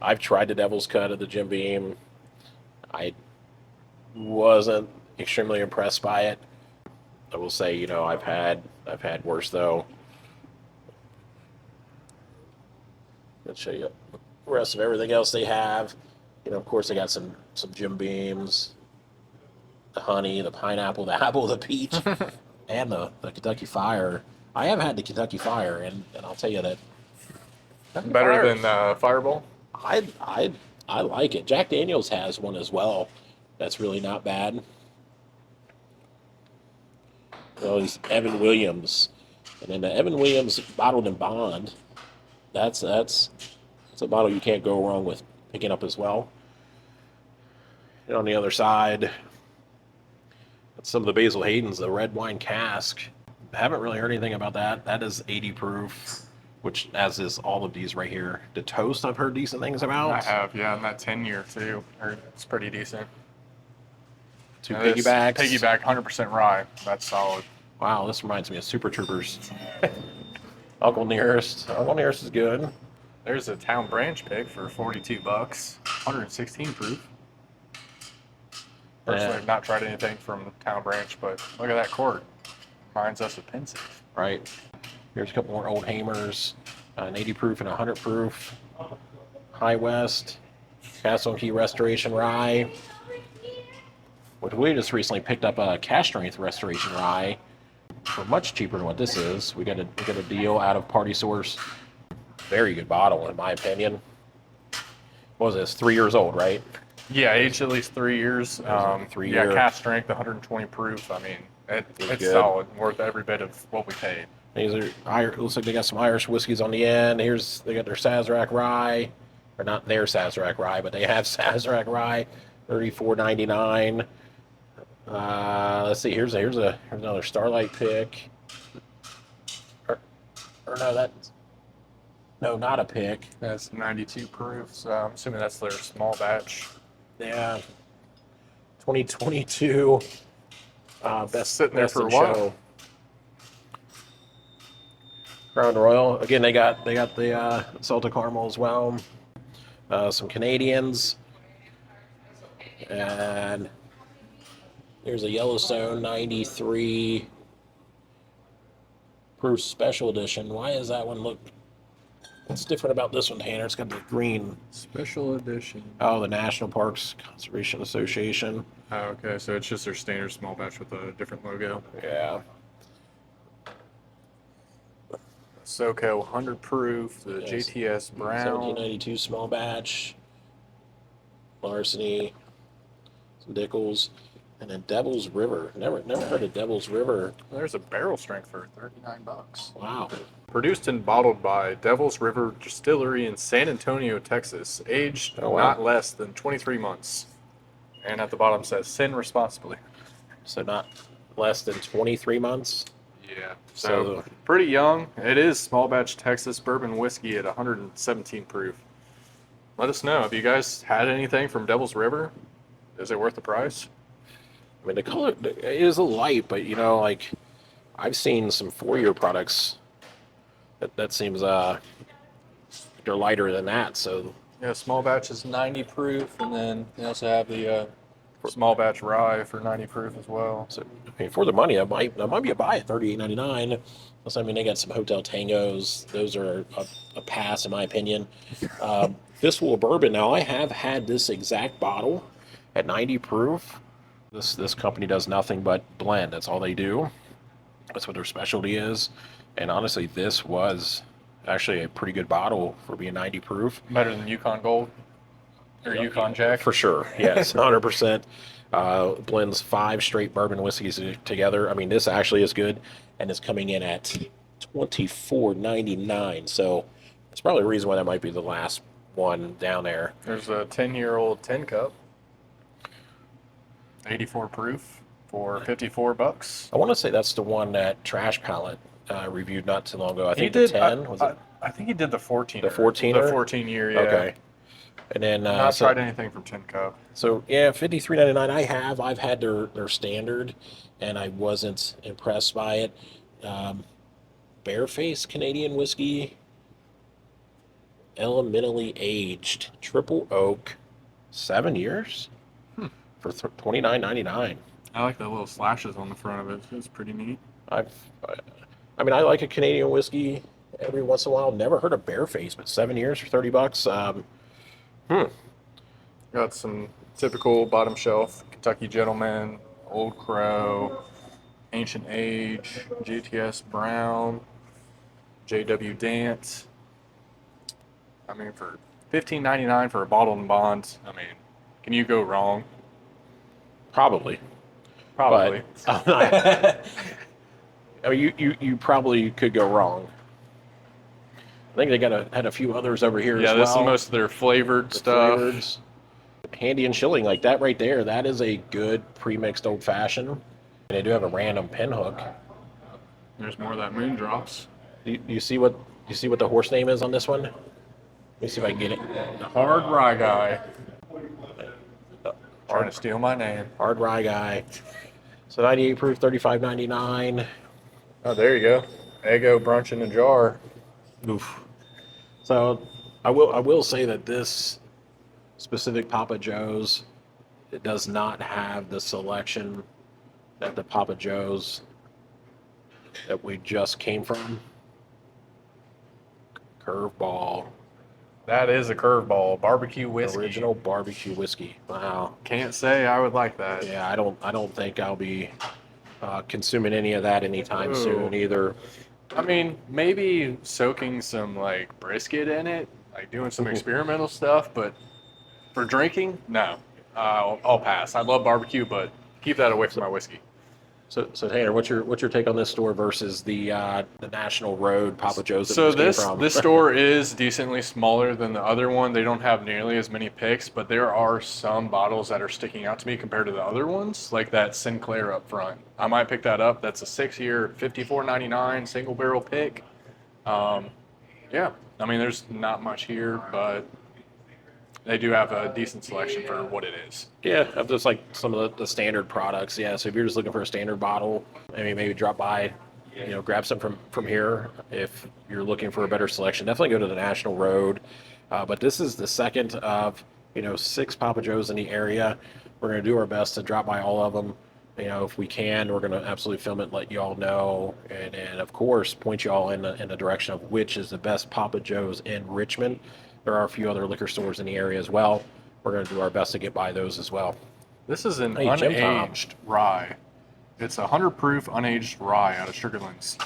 I've tried the Devil's Cut of the Jim Beam. I wasn't extremely impressed by it. I will say, you know, I've had worse though. Let's show you the rest of everything else they have. You know, of course, they got some Jim Beams, the honey, the pineapple, the apple, the peach, and the Kentucky Fire. I have had the Kentucky Fire, and I'll tell you that Better than Fireball? I like it. Jack Daniels has one as well. That's really not bad. Well, he's Evan Williams, and then the Evan Williams bottled in bond. That's a bottle you can't go wrong with picking up as well. And on the other side, some of the Basil Hayden's, the red wine cask. I haven't really heard anything about that. That is 80 proof, which as is all of these right here. The Toast I've heard decent things about. I have, yeah, and that 10-year too. It's pretty decent. Two And this piggybacks. Piggyback 100% rye. That's solid. Wow, this reminds me of Super Troopers. Uncle Nearest. Uncle Nearest is good. There's a Town Branch pick for $42, 116 proof. Personally, I've not tried anything from Town Branch, but look at that cork. Reminds us of Pensive. Right. Here's a couple more Old Hamers. An 80 proof and a 100 proof. High West. Castle and Key Restoration Rye. Which we just recently picked up a Cash Strength Restoration Rye for much cheaper than what this is. We got a deal out of Party Source. Very good bottle, in my opinion. What was this? 3 years old, right? Yeah, aged at least 3 years. 3 yeah, year. cast strength, 120 proof. I mean, it's good. solid, worth every bit of what we paid. These are looks like they got some Irish whiskeys on the end. They got their Sazerac Rye, or not their Sazerac Rye, but they have Sazerac Rye, $34.99. Let's see. Here's another Starlight pick. Or no, not a pick. That's 92 proof, so I'm assuming that's their small batch. Yeah, 2022. Best Sitting there best for in a while. show. Crown Royal. Again, they got the salted caramel as well. Some Canadians, and there's a Yellowstone 93 proof special edition. Why does that one look? What's different about this one, Tanner? It's got the green. Special edition. Oh, the National Parks Conservation Association. Oh, okay, so it's just their standard small batch with a different logo. Yeah. SoCo 100 proof, the Yes. JTS Brown. 1792 small batch. Larceny. Some Dickles. And then Devil's River. Never heard of Devil's River. There's a barrel strength for $39. Wow. Produced and bottled by Devil's River Distillery in San Antonio, Texas. Aged Oh, wow. not less than 23 months. And at the bottom says, sin responsibly. So not less than 23 months. Yeah. So- So pretty young. It is small batch Texas bourbon whiskey at 117 proof. Let us know. Have you guys had anything from Devil's River? Is it worth the price? I mean, the color is a light, but you know, like I've seen some 4-year products that seems they're lighter than that. So Yeah, small batch is 90 proof, and then they also have the small batch rye for 90 proof as well. I mean, for the money, that might be a buy at $38.99. Plus, I mean, they got some Hotel Tangos. Those are a pass in my opinion. Fistful of Bourbon. Now, I have had this exact bottle at 90 proof. This company does nothing but blend. That's all they do. That's what their specialty is. And honestly, this was actually a pretty good bottle for being 90 proof. Better than Yukon Gold or Yukon Jack. For sure. Yes, 100%. Blends 5 straight bourbon whiskeys together. I mean, this actually is good, and it's coming in at $24.99. So that's probably the reason why that might be the last one down there. There's a 10-year-old 10 cup, 84 proof for $54. I want to say that's the one that Trash Palette reviewed not too long ago. I He think did. the 10 was it? I think he did the 14. The 14er? The 14-year. Yeah. Okay. And then Not tried anything from 10 cup. So yeah, $53.99. I've had their standard, and I wasn't impressed by it. Barefaced Canadian whiskey, elementally aged, triple oak, 7 years for $29.99. I like the little slashes on the front of it. It's pretty neat. I mean, I like a Canadian whiskey every once in a while. Never heard of Barefaced, but 7 years for $30. Got some typical bottom shelf Kentucky Gentleman, Old Crow, Ancient Age, GTS Brown, JW Dance. I mean, for $15.99 for a bottled and bond, I mean, can you go wrong? Probably. Probably. But, I mean, you probably could go wrong. I think they had a few others over here as well. Yeah, this is most of their flavored stuff. Flavors. Handy and Shilling, like that right there, that is a good pre-mixed old fashioned. And they do have a random pinhook. There's more of that Moondrops. You see what the horse name is on this one? Let me see if I can get it. The Hard Rye Guy. Trying to steal my name. Hard Rye Guy. So 98 proof, $35.99. Oh, there you go. Eggo Brunch in a jar. Oof. So I will say that this specific Papa Joe's, it does not have the selection that the Papa Joe's that we just came from. Curveball. That is a curveball. Barbecue whiskey. Original barbecue whiskey. Wow. Can't say I would like that. Yeah, I don't think I'll be consuming any of that anytime Ooh. soon either. I mean, maybe soaking some like brisket in it, like doing some experimental stuff, but for drinking, no. I'll pass. I love barbecue, but keep that away from my whiskey. So Tanner, what's your take on this store versus the National Road Papa Joe's that So we just came from? this store is decently smaller than the other one. They don't have nearly as many picks, but there are some bottles that are sticking out to me compared to the other ones, like that Sinclair up front. I might pick that up. That's a 6-year, $54.99 single barrel pick. Yeah, I mean, there's not much here, but they do have a decent selection for what it is. Yeah, of just like some of the standard products. Yeah, so if you're just looking for a standard bottle, I mean, maybe drop by, grab some from here. If you're looking for a better selection, definitely go to the National Road. But this is the second of 6 Papa Joe's in the area. We're going to do our best to drop by all of them. If we can, we're going to absolutely film it and let you all know. And of course, point you all in the direction of which is the best Papa Joe's in Richmond. There are a few other liquor stores in the area as well. We're going to do our best to get by those as well. This is an Hey, Jim Tom. unaged rye. It's a 100 proof unaged rye out of Sugarlands.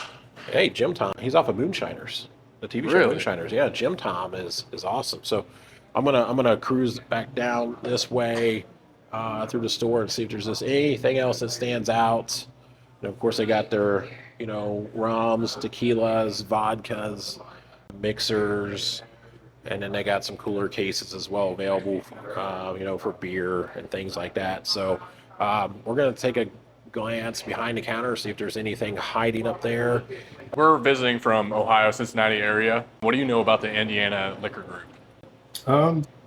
Hey, Jim Tom, he's off of Moonshiners, the TV show Really? Moonshiners. Yeah, Jim Tom is awesome. So I'm gonna cruise back down this way. through the store and see if there's just anything else that stands out. And of course, they got their, rums, tequilas, vodkas, mixers, and then they got some cooler cases as well available, for beer and things like that. So we're going to take a glance behind the counter, see if there's anything hiding up there. We're visiting from Ohio, Cincinnati area. What do you know about the Indiana Liquor Group?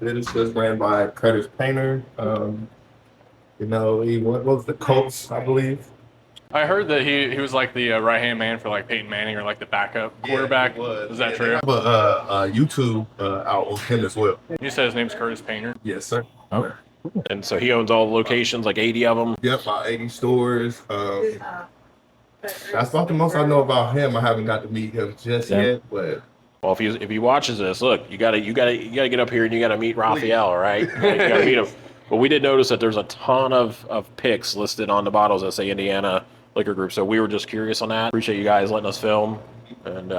It is just ran by Curtis Painter. He was the coach, I believe. I heard that he was like the right-hand man for like Peyton Manning or like the backup quarterback. Yeah, he was. Is that They true? have a YouTube out on him as well. You said his name's Curtis Painter. Yes, sir. Oh. And so he owns all the locations, like 80 of them. Yep, about 80 stores. That's about the most I know about him. I haven't got to meet him just yet, but Well, if he watches this, look, you gotta get up here and you gotta meet Raphael, right? You gotta meet him. But we did notice that there's a ton of picks listed on the bottles that say Indiana Liquor Group, so we were just curious on that. Appreciate you guys letting us film, and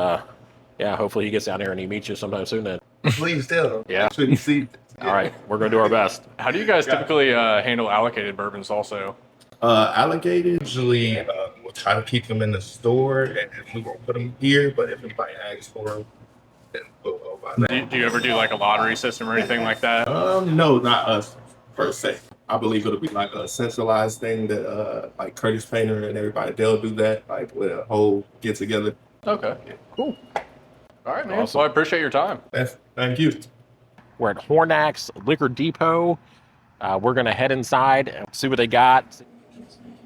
hopefully he gets down there and he meets you sometime soon. Then, please tell him. Yeah. Make sure you see. all right, we're gonna do our best. How do you guys typically handle allocated bourbons also? Allocated, usually we'll try to keep them in the store, and we won't put them here, but if anybody asks for them, then we'll buy them. Do you ever do like a lottery system or anything like that? No, not us per se. I believe it'll be like a centralized thing that like Curtis Painter and everybody, they'll do that, like with a whole get together. Okay, cool. All right, man. Awesome. Well, I appreciate your time. Thank you. We're at Hornak's Liquor Depot. We're gonna head inside and see what they got.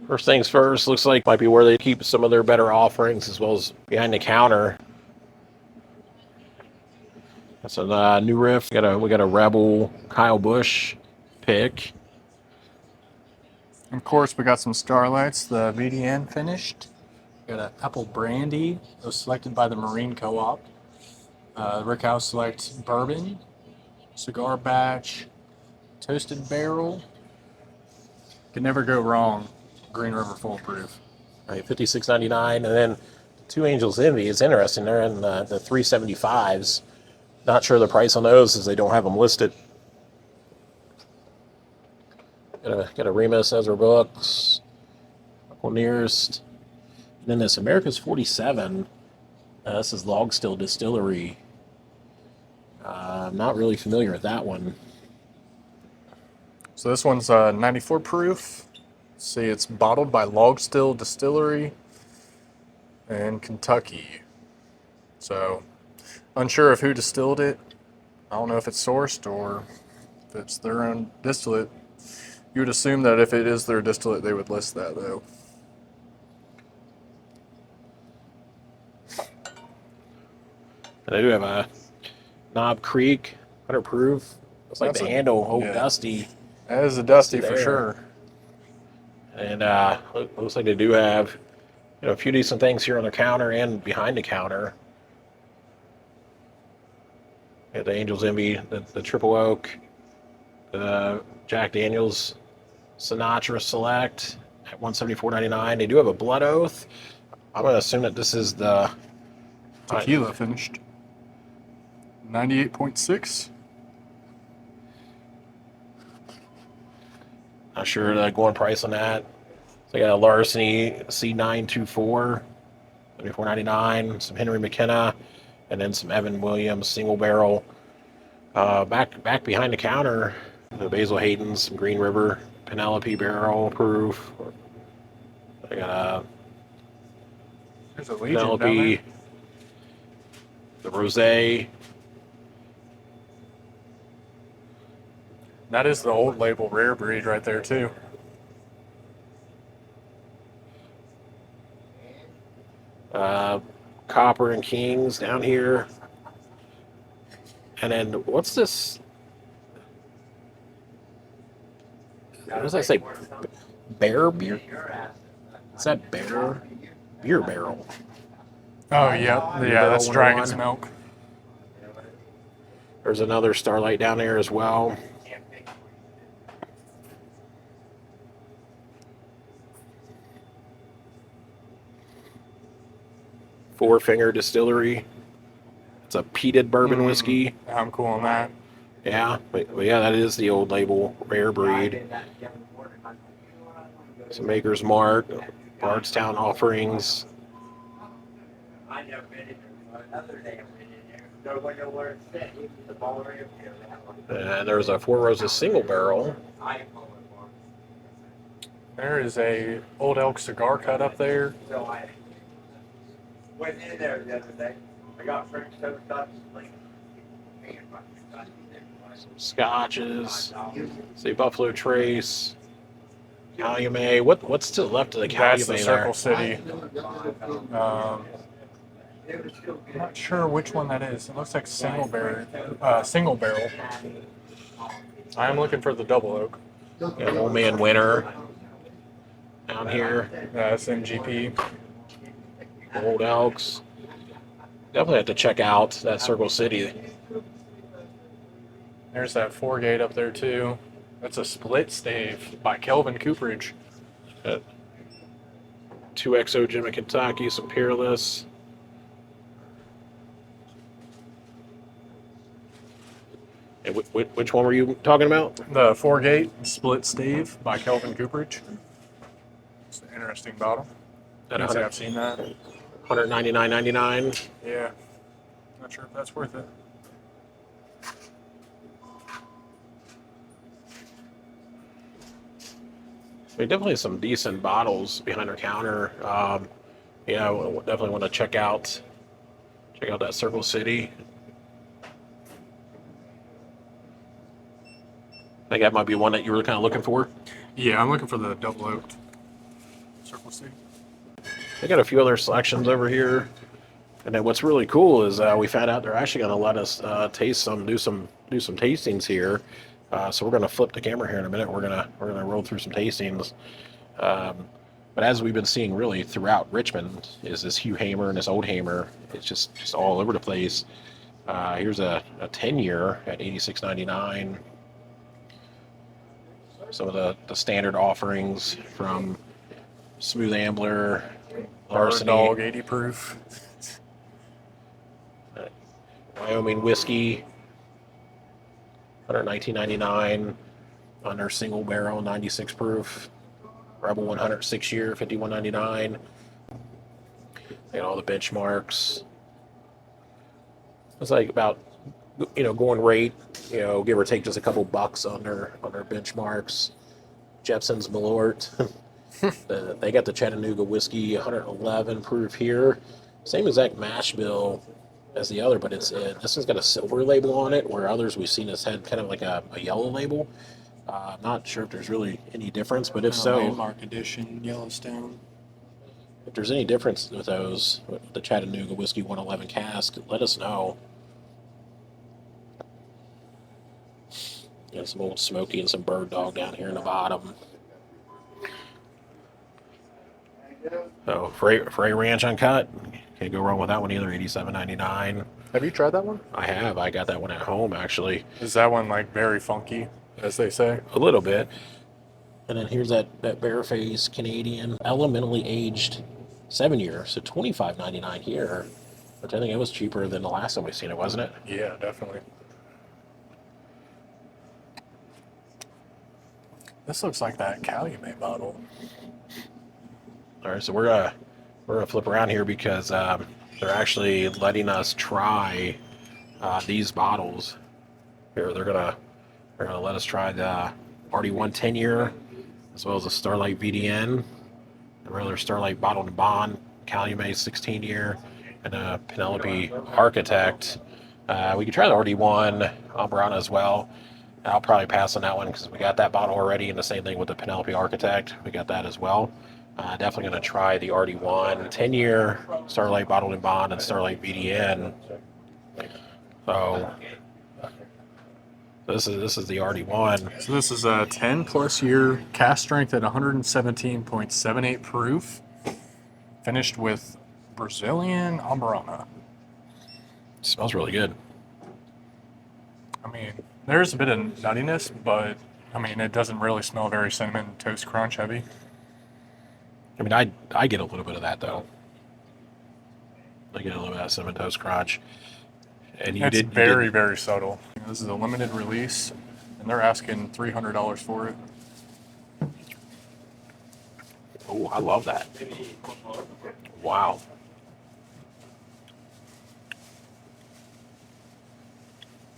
First things first, looks like might be where they keep some of their better offerings, as well as behind the counter. That's a new riff. We got a Rebel Kyle Busch pick. Of course, we got some Starlights, the VDN finished. We got an Apple Brandy, that was selected by the Marine Co-op. Rick House Select Bourbon, Cigar Batch, Toasted Barrel. Could never go wrong. Green River Full Proof. All right, $56.99, and then Two Angels Envy is interesting. They're in the 375s. Not sure the price on those, as they don't have them listed. Got a Remus Ezra Books, Uncle Nearest, and then this America's 47. This is Log Still Distillery. I'm not really familiar with that one. So this one's 94 proof. See, it's bottled by Log Still Distillery in Kentucky. So, unsure of who distilled it. I don't know if it's sourced or if it's their own distillate. You would assume that if it is their distillate, they would list that, though. And I do have a Knob Creek 100 proof. Looks like That's the a- handle, old yeah. dusty. That is a dusty for There. sure. And looks like they do have a few decent things here on the counter and behind the counter. The Angels Envy, the Triple Oak, the Jack Daniels Sinatra Select at $174.99. They do have a Blood Oath. I'm going to assume that this is the Tequila finished. 98.6. Not sure the going price on that. So I got a Larceny C924, $34.99. Some Henry McKenna, and then some Evan Williams single barrel. Back behind the counter, the Basil Hayden's, some Green River Penelope barrel proof. I got a There's a Legion down Penelope, there. the Rosé. That is the old label rare breed right there, too. Copper and Kings down here. And then what's this? What does that say? Bear beer? Is that bear? Beer barrel. Oh, yeah. Yeah, that's Dragon's Milk. There's another Starlight down there as well. Four Finger Distillery. It's a peated bourbon whiskey. I'm cool on that. Yeah, but yeah, that is the old label, rare breed. Some Maker's Mark, Bardstown offerings. And there's a Four Roses single barrel. There is a Old Elk cigar cut up there. Went in there the other day. I got French toast up. Some scotches. See Buffalo Trace. Calumet. What's to the left of the Calumet That's the there? Circle City. I'm not sure which one that is. It looks like single barrel. Single barrel. I am looking for the double oak. Yeah, Old Man Winter down here. That's MGP. Old Elks. Definitely have to check out that Circle City. There's that 4-gate up there too. That's a split stave by Kelvin Cooperage. 2XO Jim of Kentucky, some Peerless. And which one were you talking about? The 4-gate split stave by Kelvin Cooperage. It's an interesting bottle. At Can't say I've seen that. $199.99. Yeah. Not sure if that's worth it. We definitely have some decent bottles behind our counter. Yeah, we definitely want to check out that Circle City. I think that might be one that you were kind of looking for. Yeah, I'm looking for the double oaked Circle C. They got a few other selections over here. And then what's really cool is we found out they're actually going to let us taste some, do some tastings here. So we're going to flip the camera here in a minute. We're gonna roll through some tastings. But as we've been seeing really throughout Richmond is this Hugh Hamer and this Old Hamer. It's just all over the place. Here's a 10-year at $86.99. Some of the standard offerings from Smooth Ambler, Larceny Dog 80 proof. Wyoming Whiskey, $119.99 on their single barrel 96 proof. Rebel 100 6-year, $51.99. They got all the benchmarks. It's like about, going rate, give or take just a couple bucks on their benchmarks. Jepson's Malort. They got the Chattanooga Whiskey 111 proof here. Same exact mash bill as the other, but this one's got a silver label on it, where others we've seen has had kind of like a yellow label. I'm not sure if there's really any difference, but if so, Landmark Edition Yellowstone. if there's any difference with those, with the Chattanooga Whiskey 111 cask, let us know. Some Old Smoky and some Bird Dog down here in the bottom. So Frey Ranch Uncut, can't go wrong with that one either. $87.99. Have you tried that one? I have. I got that one at home actually. Is that one like very funky, as they say? A little bit. And then here's that Bareface Canadian, elementally aged 7-year, so $25.99 here. Which I think it was cheaper than the last time we've seen it, wasn't it? Yeah, definitely. This looks like that Calumet bottle. All right, so we're gonna flip around here because they're actually letting us try these bottles. Here, they're gonna let us try the RD1 10-year, as well as the Starlight VDN, the regular Starlight Bottled and Bond, Calumet 16-year, and a Penelope Architect. We could try the RD1 Ambrana as well. I'll probably pass on that one because we got that bottle already, and the same thing with the Penelope Architect. We got that as well. Definitely going to try the RD1 10-year, Starlight Bottled and Bond, and Starlight VDN. So this is the RD1. So this is a 10+ year cast strength at 117.78 proof, finished with Brazilian Ambrana. It smells really good. I mean, there's a bit of nuttiness, but I mean, it doesn't really smell very cinnamon toast crunch heavy. I mean, I get a little bit of that though. I get a little bit of that cinnamon toast crunch. And It's very subtle. This is a limited release, and they're asking $300 for it. Oh, I love that. Wow.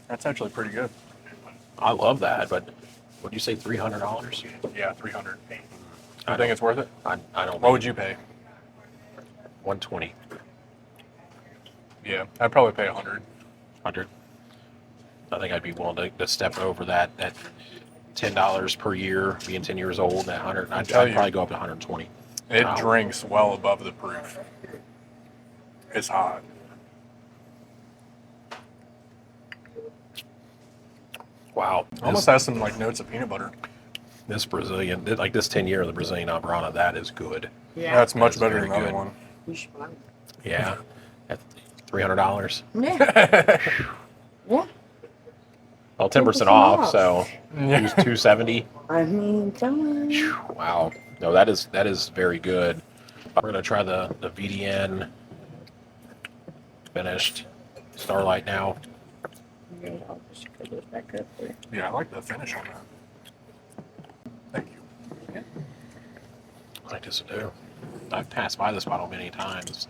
That's actually pretty good. I love that, but would you say $300? Yeah, 300. I think it's worth it. I don't. What would you pay? 120, Yeah, I'd probably pay 100. 100. I think I'd be willing to step over that $10 per year, being 10 years old. That 100, I'd probably go up to 120. It drinks well above the proof. It's hot. Wow. Almost has some like notes of peanut butter. This Brazilian, like this 10-year, the Brazilian Amarana, that is good. Yeah. That's much That's better very than the other good. one. You should buy it. Yeah. At $300. Yeah. Yeah. Well, 10% 10% off, off. so use 270. I mean, come on. Wow. No, that is very good. We're gonna try the VDN finished Starlight now. Okay, I'll just put this back up there. Yeah, I like the finish on that. Thank you. I like this too. I've passed by this bottle many times.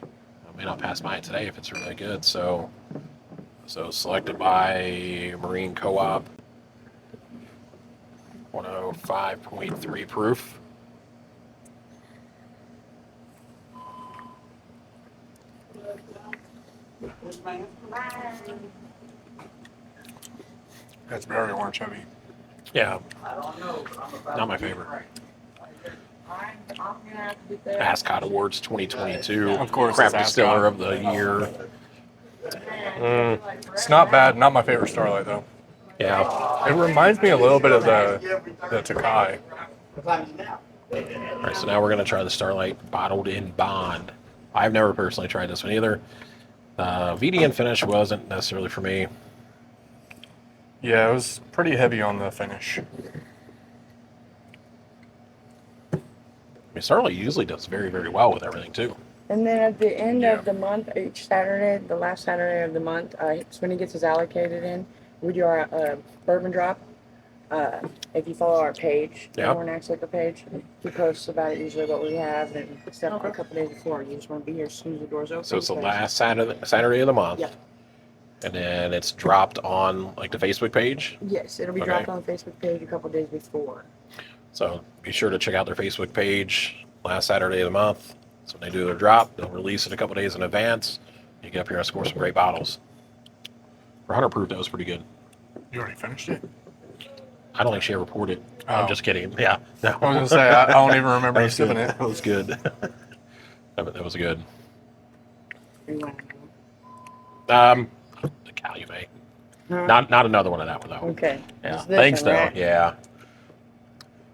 I may not pass by it today if it's really good. So selected by Marine Co-op. 105.3 proof. That's very orange heavy. Yeah. Not my favorite. Ascot Awards 2022. Of course, Craft it's Distiller Ascot. of the Year. It's not bad. Not my favorite Starlight though. Yeah. It reminds me a little bit of the Takai. All right, so now we're going to try the Starlight bottled in bond. I've never personally tried this one either. VDN finish wasn't necessarily for me. Yeah, it was pretty heavy on the finish. I mean, Starlight usually does very, very well with everything too. And then at the end Yeah. of the month, each Saturday, the last Saturday of the month, it's when he gets his allocated in. We do our bourbon drop. If you follow our page, the Yeah. Hornak Liquor page, we post about usually what we have and stuff a couple days before. You just want to be here as soon as the doors open. So it's the because- last Saturday of the month. Yep. And then it's dropped on like the Facebook page. Yes, it'll be Okay. dropped on the Facebook page a couple days before. So be sure to check out their Facebook page last Saturday of the month. So when they do their drop, they'll release it a couple days in advance. You get up here and score some great bottles. For 100 proof, that was pretty good. You already finished it? I don't think she ever poured it. Oh. I'm just kidding. Yeah. No. I was gonna say I don't even remember That you was sipping good. it. That was good. That was good. You want to The Calumet. Huh? Not another one of that one though. Okay. Yeah. It's this Thanks one, though. right? Yeah.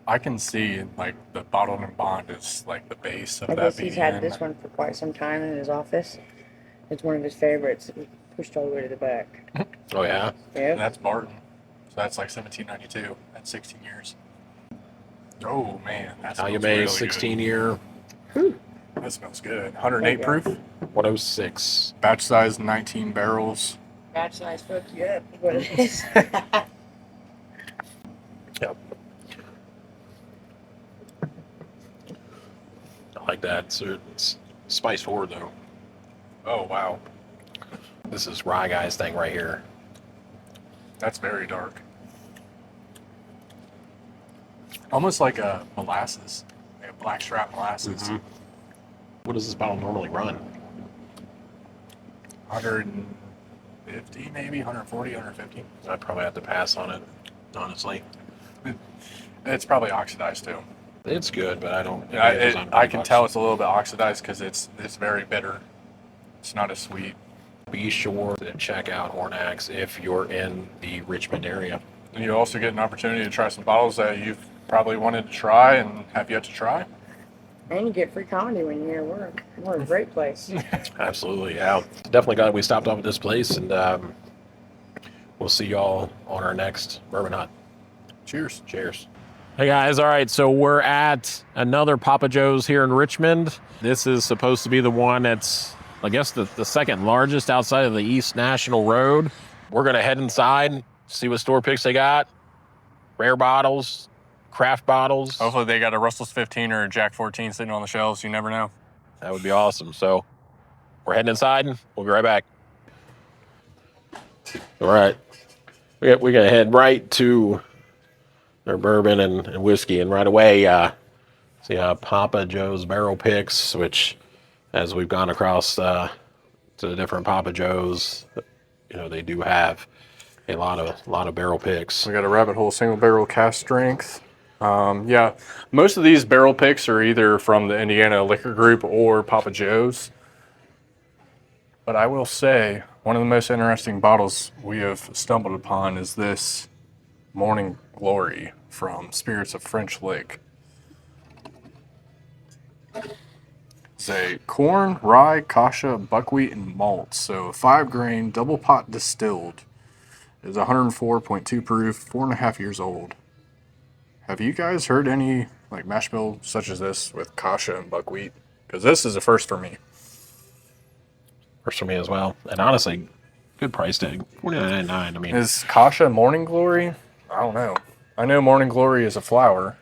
I can see like the bottled and bond is like the base of I that guess he's had VDN. this one for quite some time in his office. It's one of his favorites. He pushed all the way to the back. Oh yeah. And Yep. that's Barton. So that's like 1792. That's 16 years. Oh man, that smells Calumet really 16 year good. That smells good. 108 There you proof. 106. Batch size 19 barrels. Batch size fuck you up is what it is. Yep. I like that. So it's spice forward though. Oh wow, This is Ryeguys thing right here. that's very dark. Almost like a molasses, like a blackstrap molasses. Mhm. What does this bottle normally run? 150 maybe, 140, 150. I'd probably have to pass on it, honestly. It's probably oxidized too. It's good, but I don't. Yeah, it goes on I can $20. tell it's a little bit oxidized because it's very bitter. It's not as sweet. Be sure to check out Hornak's if you're in the Richmond area. And you also get an opportunity to try some bottles that you've probably wanted to try and have yet to try. And you get free comedy when you're here. We're a great place. Absolutely, yeah. Definitely glad we stopped off at this place, and we'll see y'all on our next Bourbon Hunt. Cheers. Cheers. Hey guys, all right, so we're at another Papa Joe's here in Richmond. This is supposed to be the one that's, I guess, the second largest outside of the East National Road. we're going to head inside, see what store picks they got. Rare bottles, craft bottles. Hopefully they got a Russell's 15 or a Jack 14 sitting on the shelves. You never know. That would be awesome. So we're heading inside. We'll be right back. All right. We're going to head right to their bourbon and whiskey. And right away, see Papa Joe's barrel picks, which as we've gone across to the different Papa Joe's, you know, they do have a lot of barrel picks. We got a Rabbit Hole single barrel cast strength. Yeah, most of these barrel picks are either from the Indiana Liquor Group or Papa Joe's. But I will say, one of the most interesting bottles we have stumbled upon is this Morning Glory from Spirits of French Lick. It's a corn, rye, kasha, buckwheat, and malt. So 5-grain, double pot distilled. It's 104.2 proof, 4.5 years old. Have you guys heard any like mash bill such as this with kasha and buckwheat? Because this is a first for me. First for me as well. And honestly, good price tag. $49.99. I mean, Is kasha Morning Glory? I don't know. I know Morning Glory is a flower.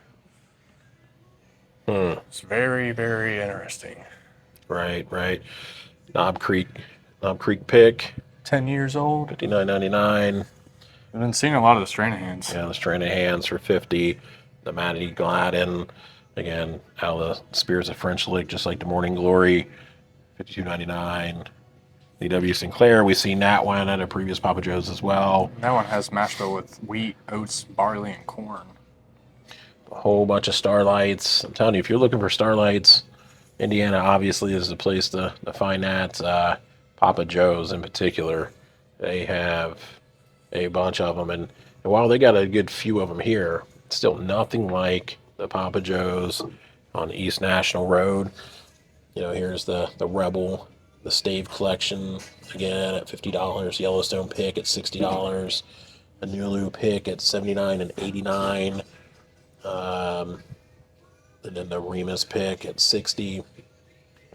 It's very, very interesting. right. Knob Creek pick, 10 years old. $59.99. I've been seeing a lot of the Stranahan's. Yeah, the Stranded Hands for $50. The Matty Gladden, again, out of the Spirits of French Lick, just like the Morning Glory, $52.99. D.W. Sinclair, we've seen that one at a previous Papa Joe's as well. That one has mash bill with wheat, oats, barley, and corn. A whole bunch of Starlights. I'm telling you, if you're looking for Starlights, Indiana obviously is the place to find that. Papa Joe's in particular, they have a bunch of them. And while they got a good few of them here, it's still nothing like the Papa Joe's on East National Road. You know, here's the Rebel, the Stave Collection, again at $50. Yellowstone Pick at $60. The Nulu Pick at $79 and $89. And then the Remus Pick at $60.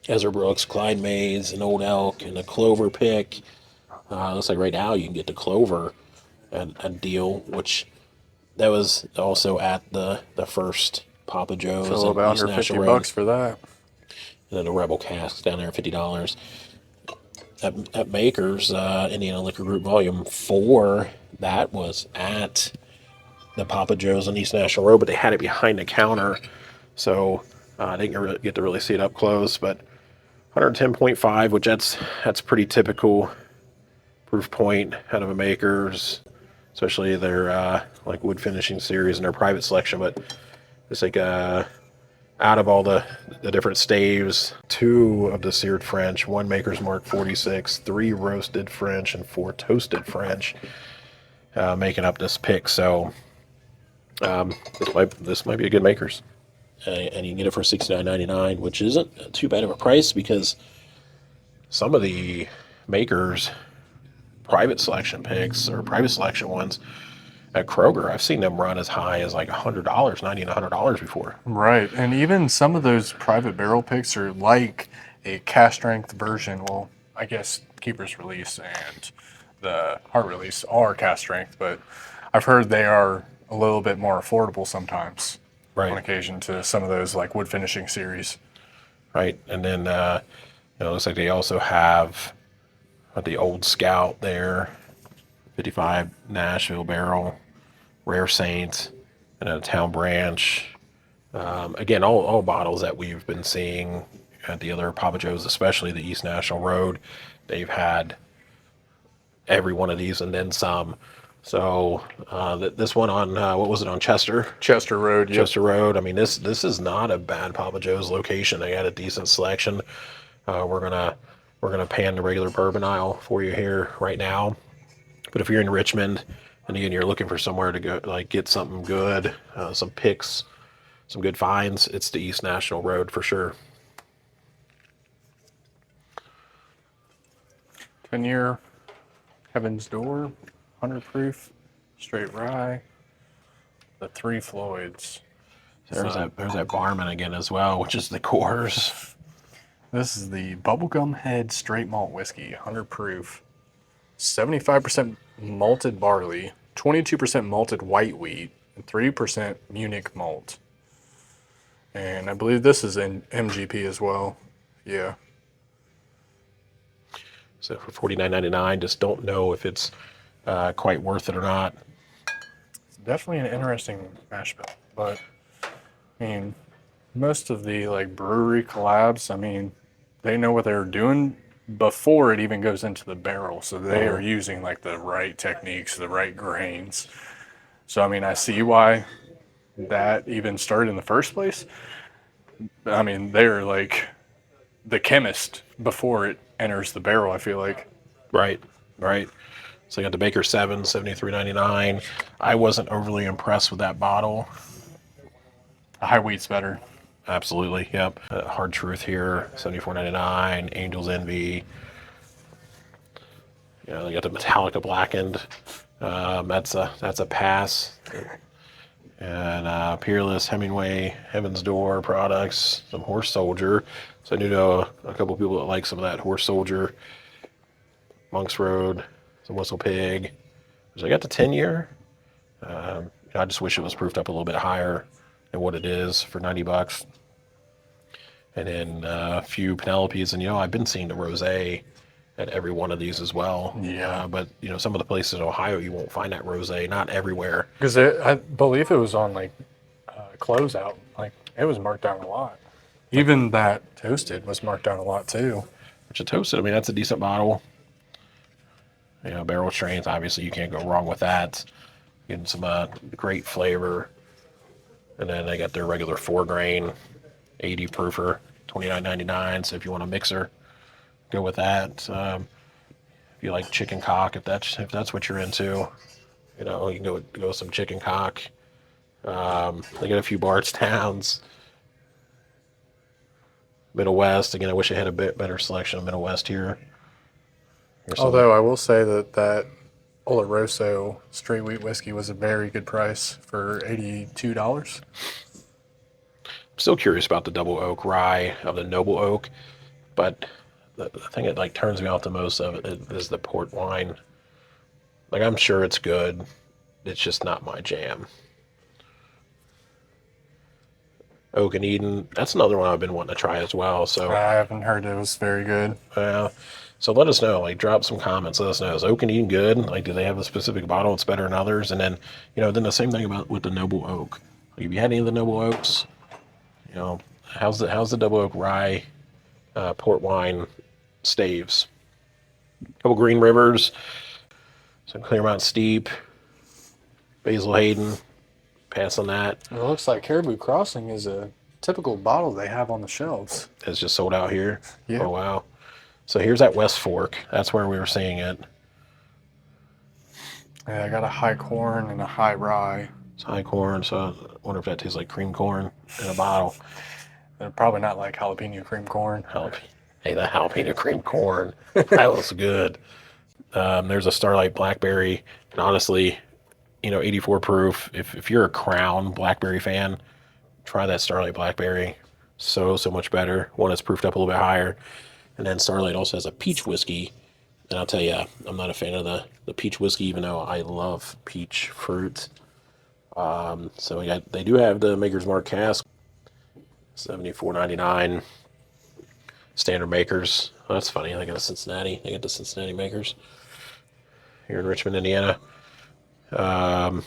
Ezra Brooks, Clyde Mays, an Old Elk, and a Clover Pick. Looks like right now you can get the Clover at a deal, which that was also at the first Papa Joe's. So about East under National $50 Road. for that. And then the Rebel Cask down there at $50. At Baker's, Indiana Liquor Group Volume 4, that was at the Papa Joe's on East National Road, but they had it behind the counter, so I didn't get to really see it up close. But 110.5, which that's pretty typical proof point out of a Maker's, especially their like wood finishing series and their private selection. But it's like out of all the different staves, 2 of the seared French, 1 Maker's Mark 46, 3 roasted French, and 4 toasted French, making up this pick. So this might be a good Maker's, and you can get it for $69.99, which isn't too bad of a price because some of the Maker's private selection picks or private selection ones at Kroger, I've seen them run as high as like $100, $90 and $100 before. Right, and even some of those private barrel picks are like a cast strength version. Well, I guess Keeper's Release and the Heart Release are cast strength, but I've heard they are a little bit more affordable sometimes. Right. On occasion to some of those like wood finishing series. Right, and then it looks like they also have the Old Scout there, 55 Nashville barrel, Rare Saint, and a Town Branch. Again, all bottles that we've been seeing at the other Papa Joe's, especially the East National Road. They've had every one of these and then some. So this one on what was it, on Chester Road? Yep. Chester Road. I mean, this is not a bad Papa Joe's location. They had a decent selection. We're gonna pan the regular bourbon aisle for you here right now. But if you're in Richmond and again you're looking for somewhere to go, like get something good, some picks, some good finds, it's the East National Road for sure. 10-year Heaven's Door, 100 proof, straight rye, the 3 Floyds. There's that Barman again as well, which is the Coors. This is the Bubblegum Head Straight Malt Whiskey, 100 proof, 75% malted barley, 22% malted white wheat, and 3% Munich malt. And I believe this is in MGP as well. Yeah. So for $49.99, just don't know if it's quite worth it or not. It's definitely an interesting mash bill. But, I mean, most of the like brewery collabs, I mean, they know what they're doing before it even goes into the barrel. So they are using like the right techniques, the right grains. So, I mean, I see why that even started in the first place. I mean, they're like the chemist before it enters the barrel, I feel like. Right. So you got the Baker 7, $73.99. I wasn't overly impressed with that bottle. The high wheat's better. Absolutely, yep. Hard Truth here, $74.99. Angel's Envy. You know, they got the Metallica Blackened. That's a pass. And Peerless, Hemingway, Heaven's Door products, some Horse Soldier. So I do know a couple people that like some of that Horse Soldier. Monk's Road, some Whistle Pig. So I got the 10-year. I just wish it was proofed up a little bit higher than what it is for $90. And then a few Penelopes, and I've been seeing the rosé at every one of these as well. Yeah. But some of the places in Ohio you won't find that rosé, not everywhere. Because I believe it was on like closeout. Like it was marked down a lot. Even that Toasted was marked down a lot too. Which a Toasted, I mean, that's a decent bottle. Barrel strength, obviously you can't go wrong with that. Getting some great flavor. And then they got their regular 4-grain 80 proofer, $29.99. So if you want a mixer, go with that. If you like chicken cock, if that's what you're into, you can go with some chicken cock. They got a few Bardstowns. Middle West, again, I wish I had a bit better selection of Middle West here. Although I will say that Oloroso straight wheat whiskey was a very good price for $82. I'm still curious about the double oak rye of the Noble Oak, but the thing that like turns me off the most of it is the port wine. Like I'm sure it's good, it's just not my jam. Oak and Eden, that's another one I've been wanting to try as well. So I haven't heard it was very good. So let us know, like drop some comments, let us know. Is Oak and Eden good? Like do they have a specific bottle that's better than others? And then, then the same thing with the Noble Oak. Like, have you had any of the Noble Oaks? How's the double oak rye port wine staves? A couple Green Rivers, some Claremont Steep, Basil Hayden, pass on that. It looks like Caribou Crossing is a typical bottle they have on the shelves. It's just sold out here. Yeah. Oh wow. So here's that West Fork. That's where we were seeing it. Yeah, I got a high corn and a high rye. It's high corn, so I wonder if that tastes like cream corn in a bottle. They're probably not like jalapeno cream corn. Hey, the jalapeno cream corn. That was good. There's a Starlight Blackberry. And honestly, 84 proof. If you're a Crown Blackberry fan, try that Starlight Blackberry. So much better. One that's proofed up a little bit higher. And then Starlight also has a peach whiskey. And I'll tell you, I'm not a fan of the peach whiskey, even though I love peach fruit. So they do have the Maker's Mark cask, $74.99. Standard Makers. Oh, that's funny. They got the Cincinnati Makers here in Richmond, Indiana. Some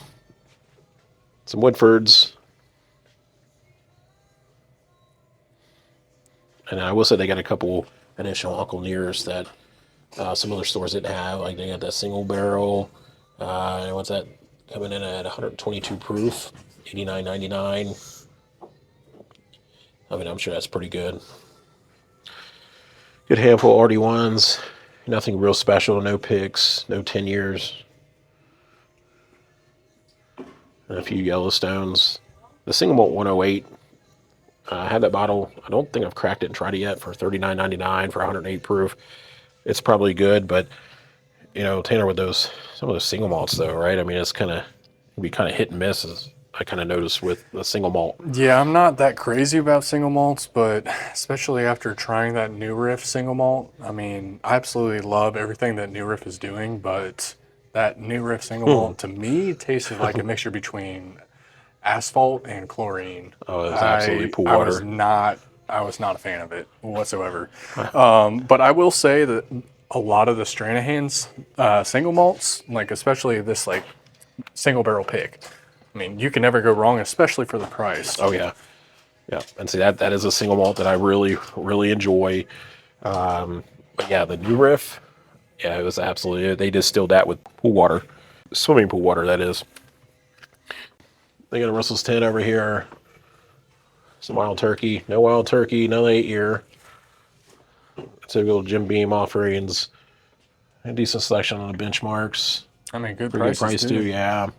Woodfords. And I will say they got a couple additional Uncle Nears that some other stores didn't have. Like they got that single barrel. What's that? Coming in at 122 proof, $89.99. I mean, I'm sure that's pretty good. Good handful of RD1s. Nothing real special. No picks. No 10 years. And a few Yellowstones. The single malt 108. I had that bottle. I don't think I've cracked it and tried it yet for $39.99 for 108 proof. It's probably good, but Tanner, with some of those single malts though, right? I mean, it's kind of hit and miss, as I kind of noticed with the single malt. Yeah, I'm not that crazy about single malts, but especially after trying that New Riff single malt, I mean, I absolutely love everything that New Riff is doing, but That New Riff single malt to me tasted like a mixture between asphalt and chlorine. Oh, it was absolutely pool I was water. not a fan of it whatsoever. But I will say that a lot of the Stranahan's single malts, like especially this like single barrel pick, I mean, you can never go wrong, especially for the price. Oh yeah, yeah. And see that is a single malt that I really enjoy. But yeah, the New Riff, yeah, it was absolutely. They distilled that with pool water, swimming pool water. That is. They got a Russell's 10 over here. Some wild turkey. No wild turkey. No 8-year. Typical Jim Beam offerings. A decent selection on the benchmarks. I mean, good Pretty good prices price too, yeah.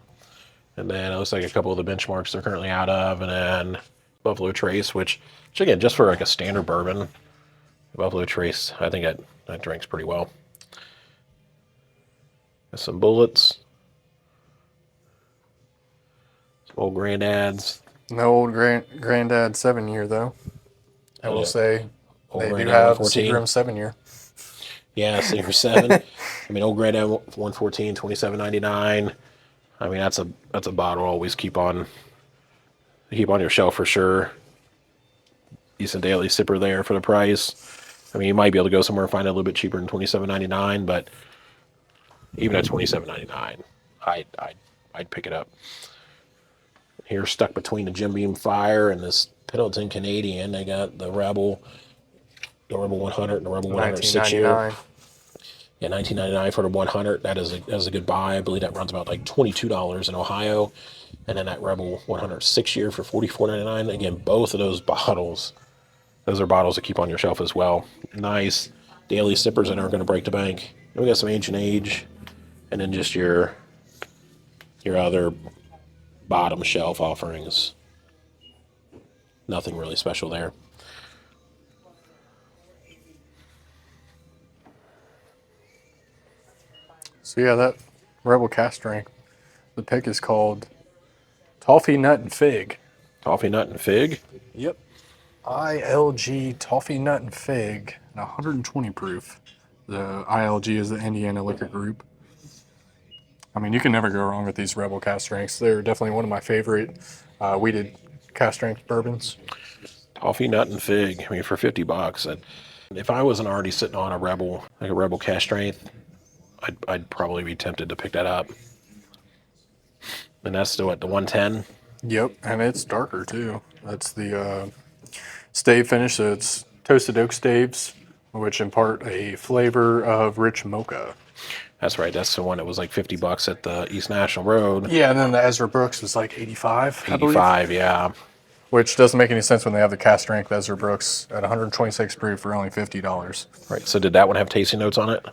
And then it looks like a couple of the benchmarks they're currently out of, and then Buffalo Trace, which again, just for like a standard bourbon, Buffalo Trace, I think that drinks pretty well. Got some bullets, some old granddads. No old granddad 7-year though. I will say Old they do Granddad have 114. Seagram 7-year. Yeah, Saver 7. I mean, old Granddad 114, $27.99. I mean, that's a bottle always keep on your shelf for sure. Decent daily sipper there for the price. I mean, you might be able to go somewhere and find it a little bit cheaper than $27.99, but even at $27.99, I'd pick it up. Here, stuck between the Jim Beam Fire and this Pendleton Canadian, they got the Rebel 100 and the Rebel 100 6-year. $19.99. Yeah, $19.99 for the 100. That is a good buy. I believe that runs about like $22 in Ohio. And then that Rebel 100 6-year for $44.99. Again, both of those bottles, those are bottles to keep on your shelf as well. Nice daily sippers that aren't going to break the bank. Then we got some Ancient Age, and then just your other bottom shelf offerings. Nothing really special there. So yeah, that Rebel cast strength, the pick is called Toffee Nut and Fig. Toffee Nut and Fig. Yep. ILG Toffee Nut and Fig, 120 proof. The ILG is the Indiana Liquor Group. I mean, you can never go wrong with these Rebel cast strengths. They're definitely one of my favorite wheated cast strength bourbons. Toffee Nut and Fig. I mean, for $50. And if I wasn't already sitting on a Rebel, like a Rebel cast strength, I'd probably be tempted to pick that up. And that's still at the 110. Yep, and it's darker too. That's the stave finish, so it's toasted oak staves, which impart a flavor of rich mocha. That's right. That's the one that was like $50 at the East National Road. Yeah, and then the Ezra Brooks was like 85, I believe. 85, yeah. Which doesn't make any sense when they have the cast strength Ezra Brooks at 126 proof for only $50. Right. So did that one have tasting notes on it?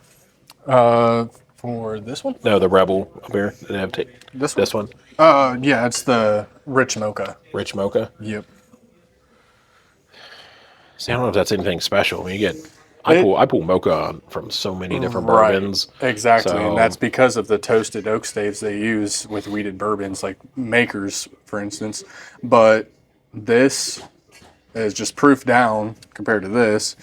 For this one? No, the Rebel beer. Did it have this one? Yeah, it's the rich mocha. Rich mocha. Yep. See, I don't know if that's anything special. I mean, I pull mocha from so many different bourbons. Exactly, So, and that's because of the toasted oak staves they use with wheated bourbons, like Makers, for instance. But this is just proof down compared to this.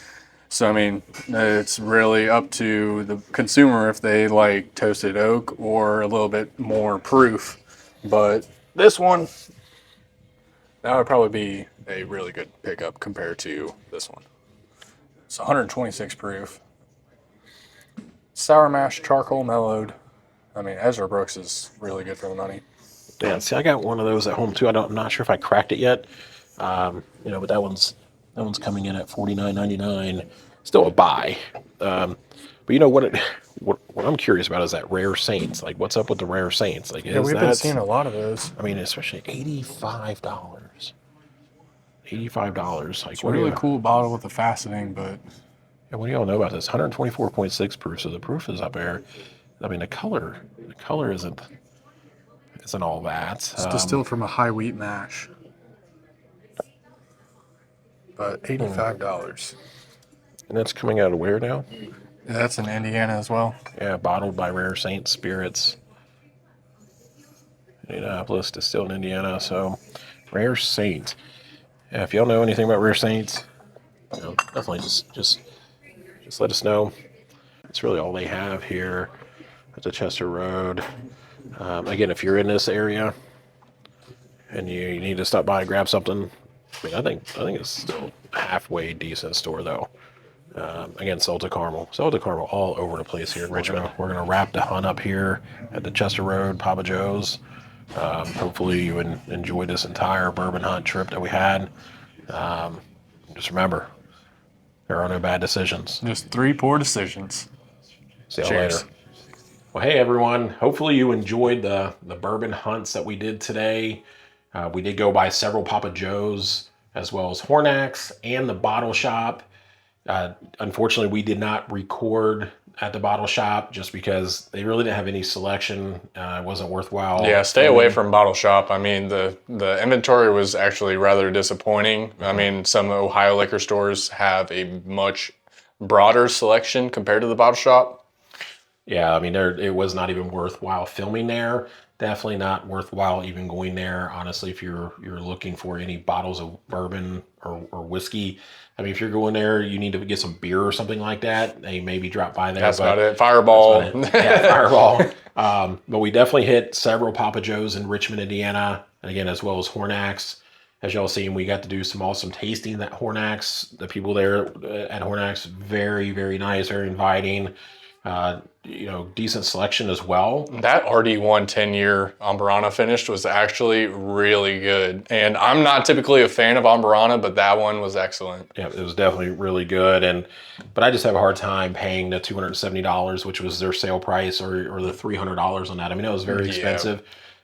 So, I mean, it's really up to the consumer if they like toasted oak or a little bit more proof. But this one, that would probably be a really good pickup compared to this one. It's 126 proof. Sour mash, charcoal mellowed. I mean, Ezra Brooks is really good for the money. yeah, see, I got one of those at home too. I'm not sure if I cracked it yet. But that one's coming in at $49.99. Still a buy. But you know what I'm curious about is that Rare Saints. Like, what's up with the Rare Saints? Like, Yeah, we've been seeing a lot of those. I mean, especially $85. $85. Like, It's a really cool bottle with the faceting, but what do y'all know about this? 124.6 proof, so the proof is up there. I mean, the color isn't all that. it's distilled from a high wheat mash. But $85. And that's coming out of where now? Yeah, that's in Indiana as well. Yeah, bottled by Rare Saint Spirits. Indianapolis, distilled in Indiana. So, Rare Saint. Yeah, if y'all know anything about Rare Saints, definitely just let us know. That's really all they have here. at the Chester Road. Again, if you're in this area and you need to stop by and grab something, I mean, I think it's still a halfway decent store though. Again, salted caramel all over the place here in Richmond. We're gonna wrap the hunt up here at the Chester Road, Papa Joe's. Hopefully you enjoyed this entire bourbon hunt trip that we had. Just remember, there are no bad decisions. Just 3 poor decisions. See you Cheers. later. Well, hey everyone. Hopefully you enjoyed the bourbon hunts that we did today. We did go by several Papa Joe's as well as Hornak's and the bottle shop. Unfortunately, we did not record at the bottle shop just because they really didn't have any selection. It wasn't worthwhile. Yeah, stay away from bottle shop. I mean, the inventory was actually rather disappointing. I mean, some Ohio liquor stores have a much broader selection compared to the bottle shop. Yeah, I mean, it was not even worthwhile filming there. Definitely not worthwhile even going there. Honestly, if you're looking for any bottles of bourbon or whiskey, I mean, if you're going there, you need to get some beer or something like that. They maybe drop by there. That's about it. Fireball. That's about it. Yeah, Fireball. But we definitely hit several Papa Joe's in Richmond, Indiana, and again, as well as Hornak's. As y'all seen, we got to do some awesome tasting at Hornak's. The people there at Hornak's, very, very nice, very inviting. Decent selection as well. That RD1 10-year Amburana finished was actually really good. And I'm not typically a fan of Amburana, but that one was excellent. Yeah, it was definitely really good. But I just have a hard time paying the $270, which was their sale price, or the $300 on that. I mean, it was very expensive.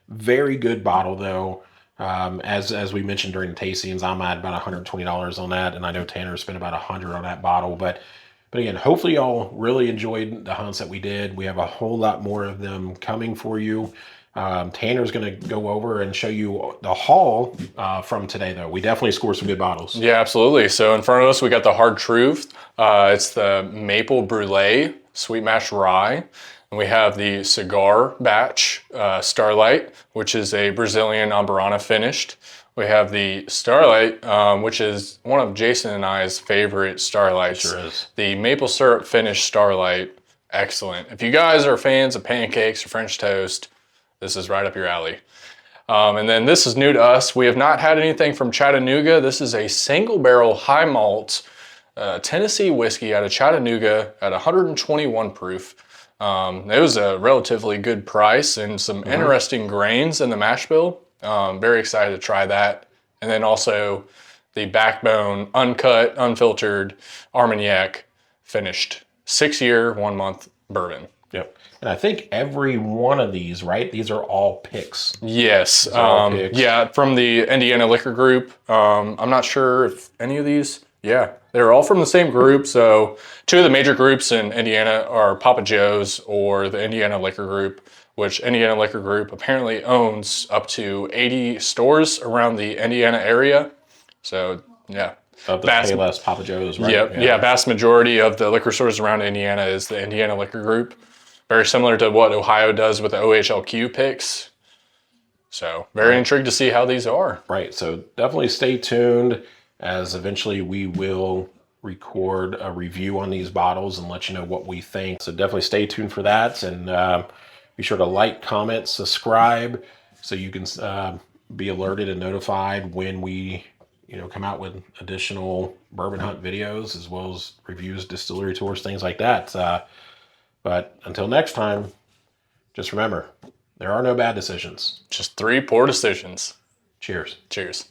Very good bottle though. As we mentioned during the tastings, I'm at about $120 on that, and I know Tanner spent about $100 on that bottle. But again, hopefully y'all really enjoyed the hunts that we did. We have a whole lot more of them coming for you. Tanner's going to go over and show you the haul from today, though. We definitely scored some good bottles. Yeah, absolutely. So in front of us, we got the Hard Truth. It's the Maple Brulee Sweet Mash Rye. And we have the Cigar Batch Starlight, which is a Brazilian Amburana finished. We have the Starlight, which is one of Jason and I's favorite Starlights. Sure is. The maple syrup finished Starlight, excellent. If you guys are fans of pancakes or French toast, this is right up your alley. And then this is new to us. We have not had anything from Chattanooga. This is a single barrel high malt Tennessee whiskey out of Chattanooga at 121 proof. It was a relatively good price and some interesting grains in the mash bill. Very excited to try that. And then also the Backbone uncut, unfiltered Armagnac finished 6-year, 1-month bourbon. Yep. And I think every one of these, right? These are all picks. Yes. Picks. Yeah, from the Indiana Liquor Group. I'm not sure if any of these, yeah, they're all from the same group. So 2 of the major groups in Indiana are Papa Joe's or the Indiana Liquor Group, which Indiana Liquor Group apparently owns up to 80 stores around the Indiana area. So, yeah. Of the Payless Papa Joe's, right? Yeah, vast majority of the liquor stores around Indiana is the Indiana Liquor Group. Very similar to what Ohio does with the OHLQ picks. So, very intrigued to see how these are. Right, so definitely stay tuned, as eventually we will record a review on these bottles and let you know what we think. So definitely stay tuned for that, and be sure to like, comment, subscribe, so you can be alerted and notified when we come out with additional bourbon hunt videos, as well as reviews, distillery tours, things like that. But until next time, just remember, there are no bad decisions. Just 3 poor decisions. Cheers. Cheers.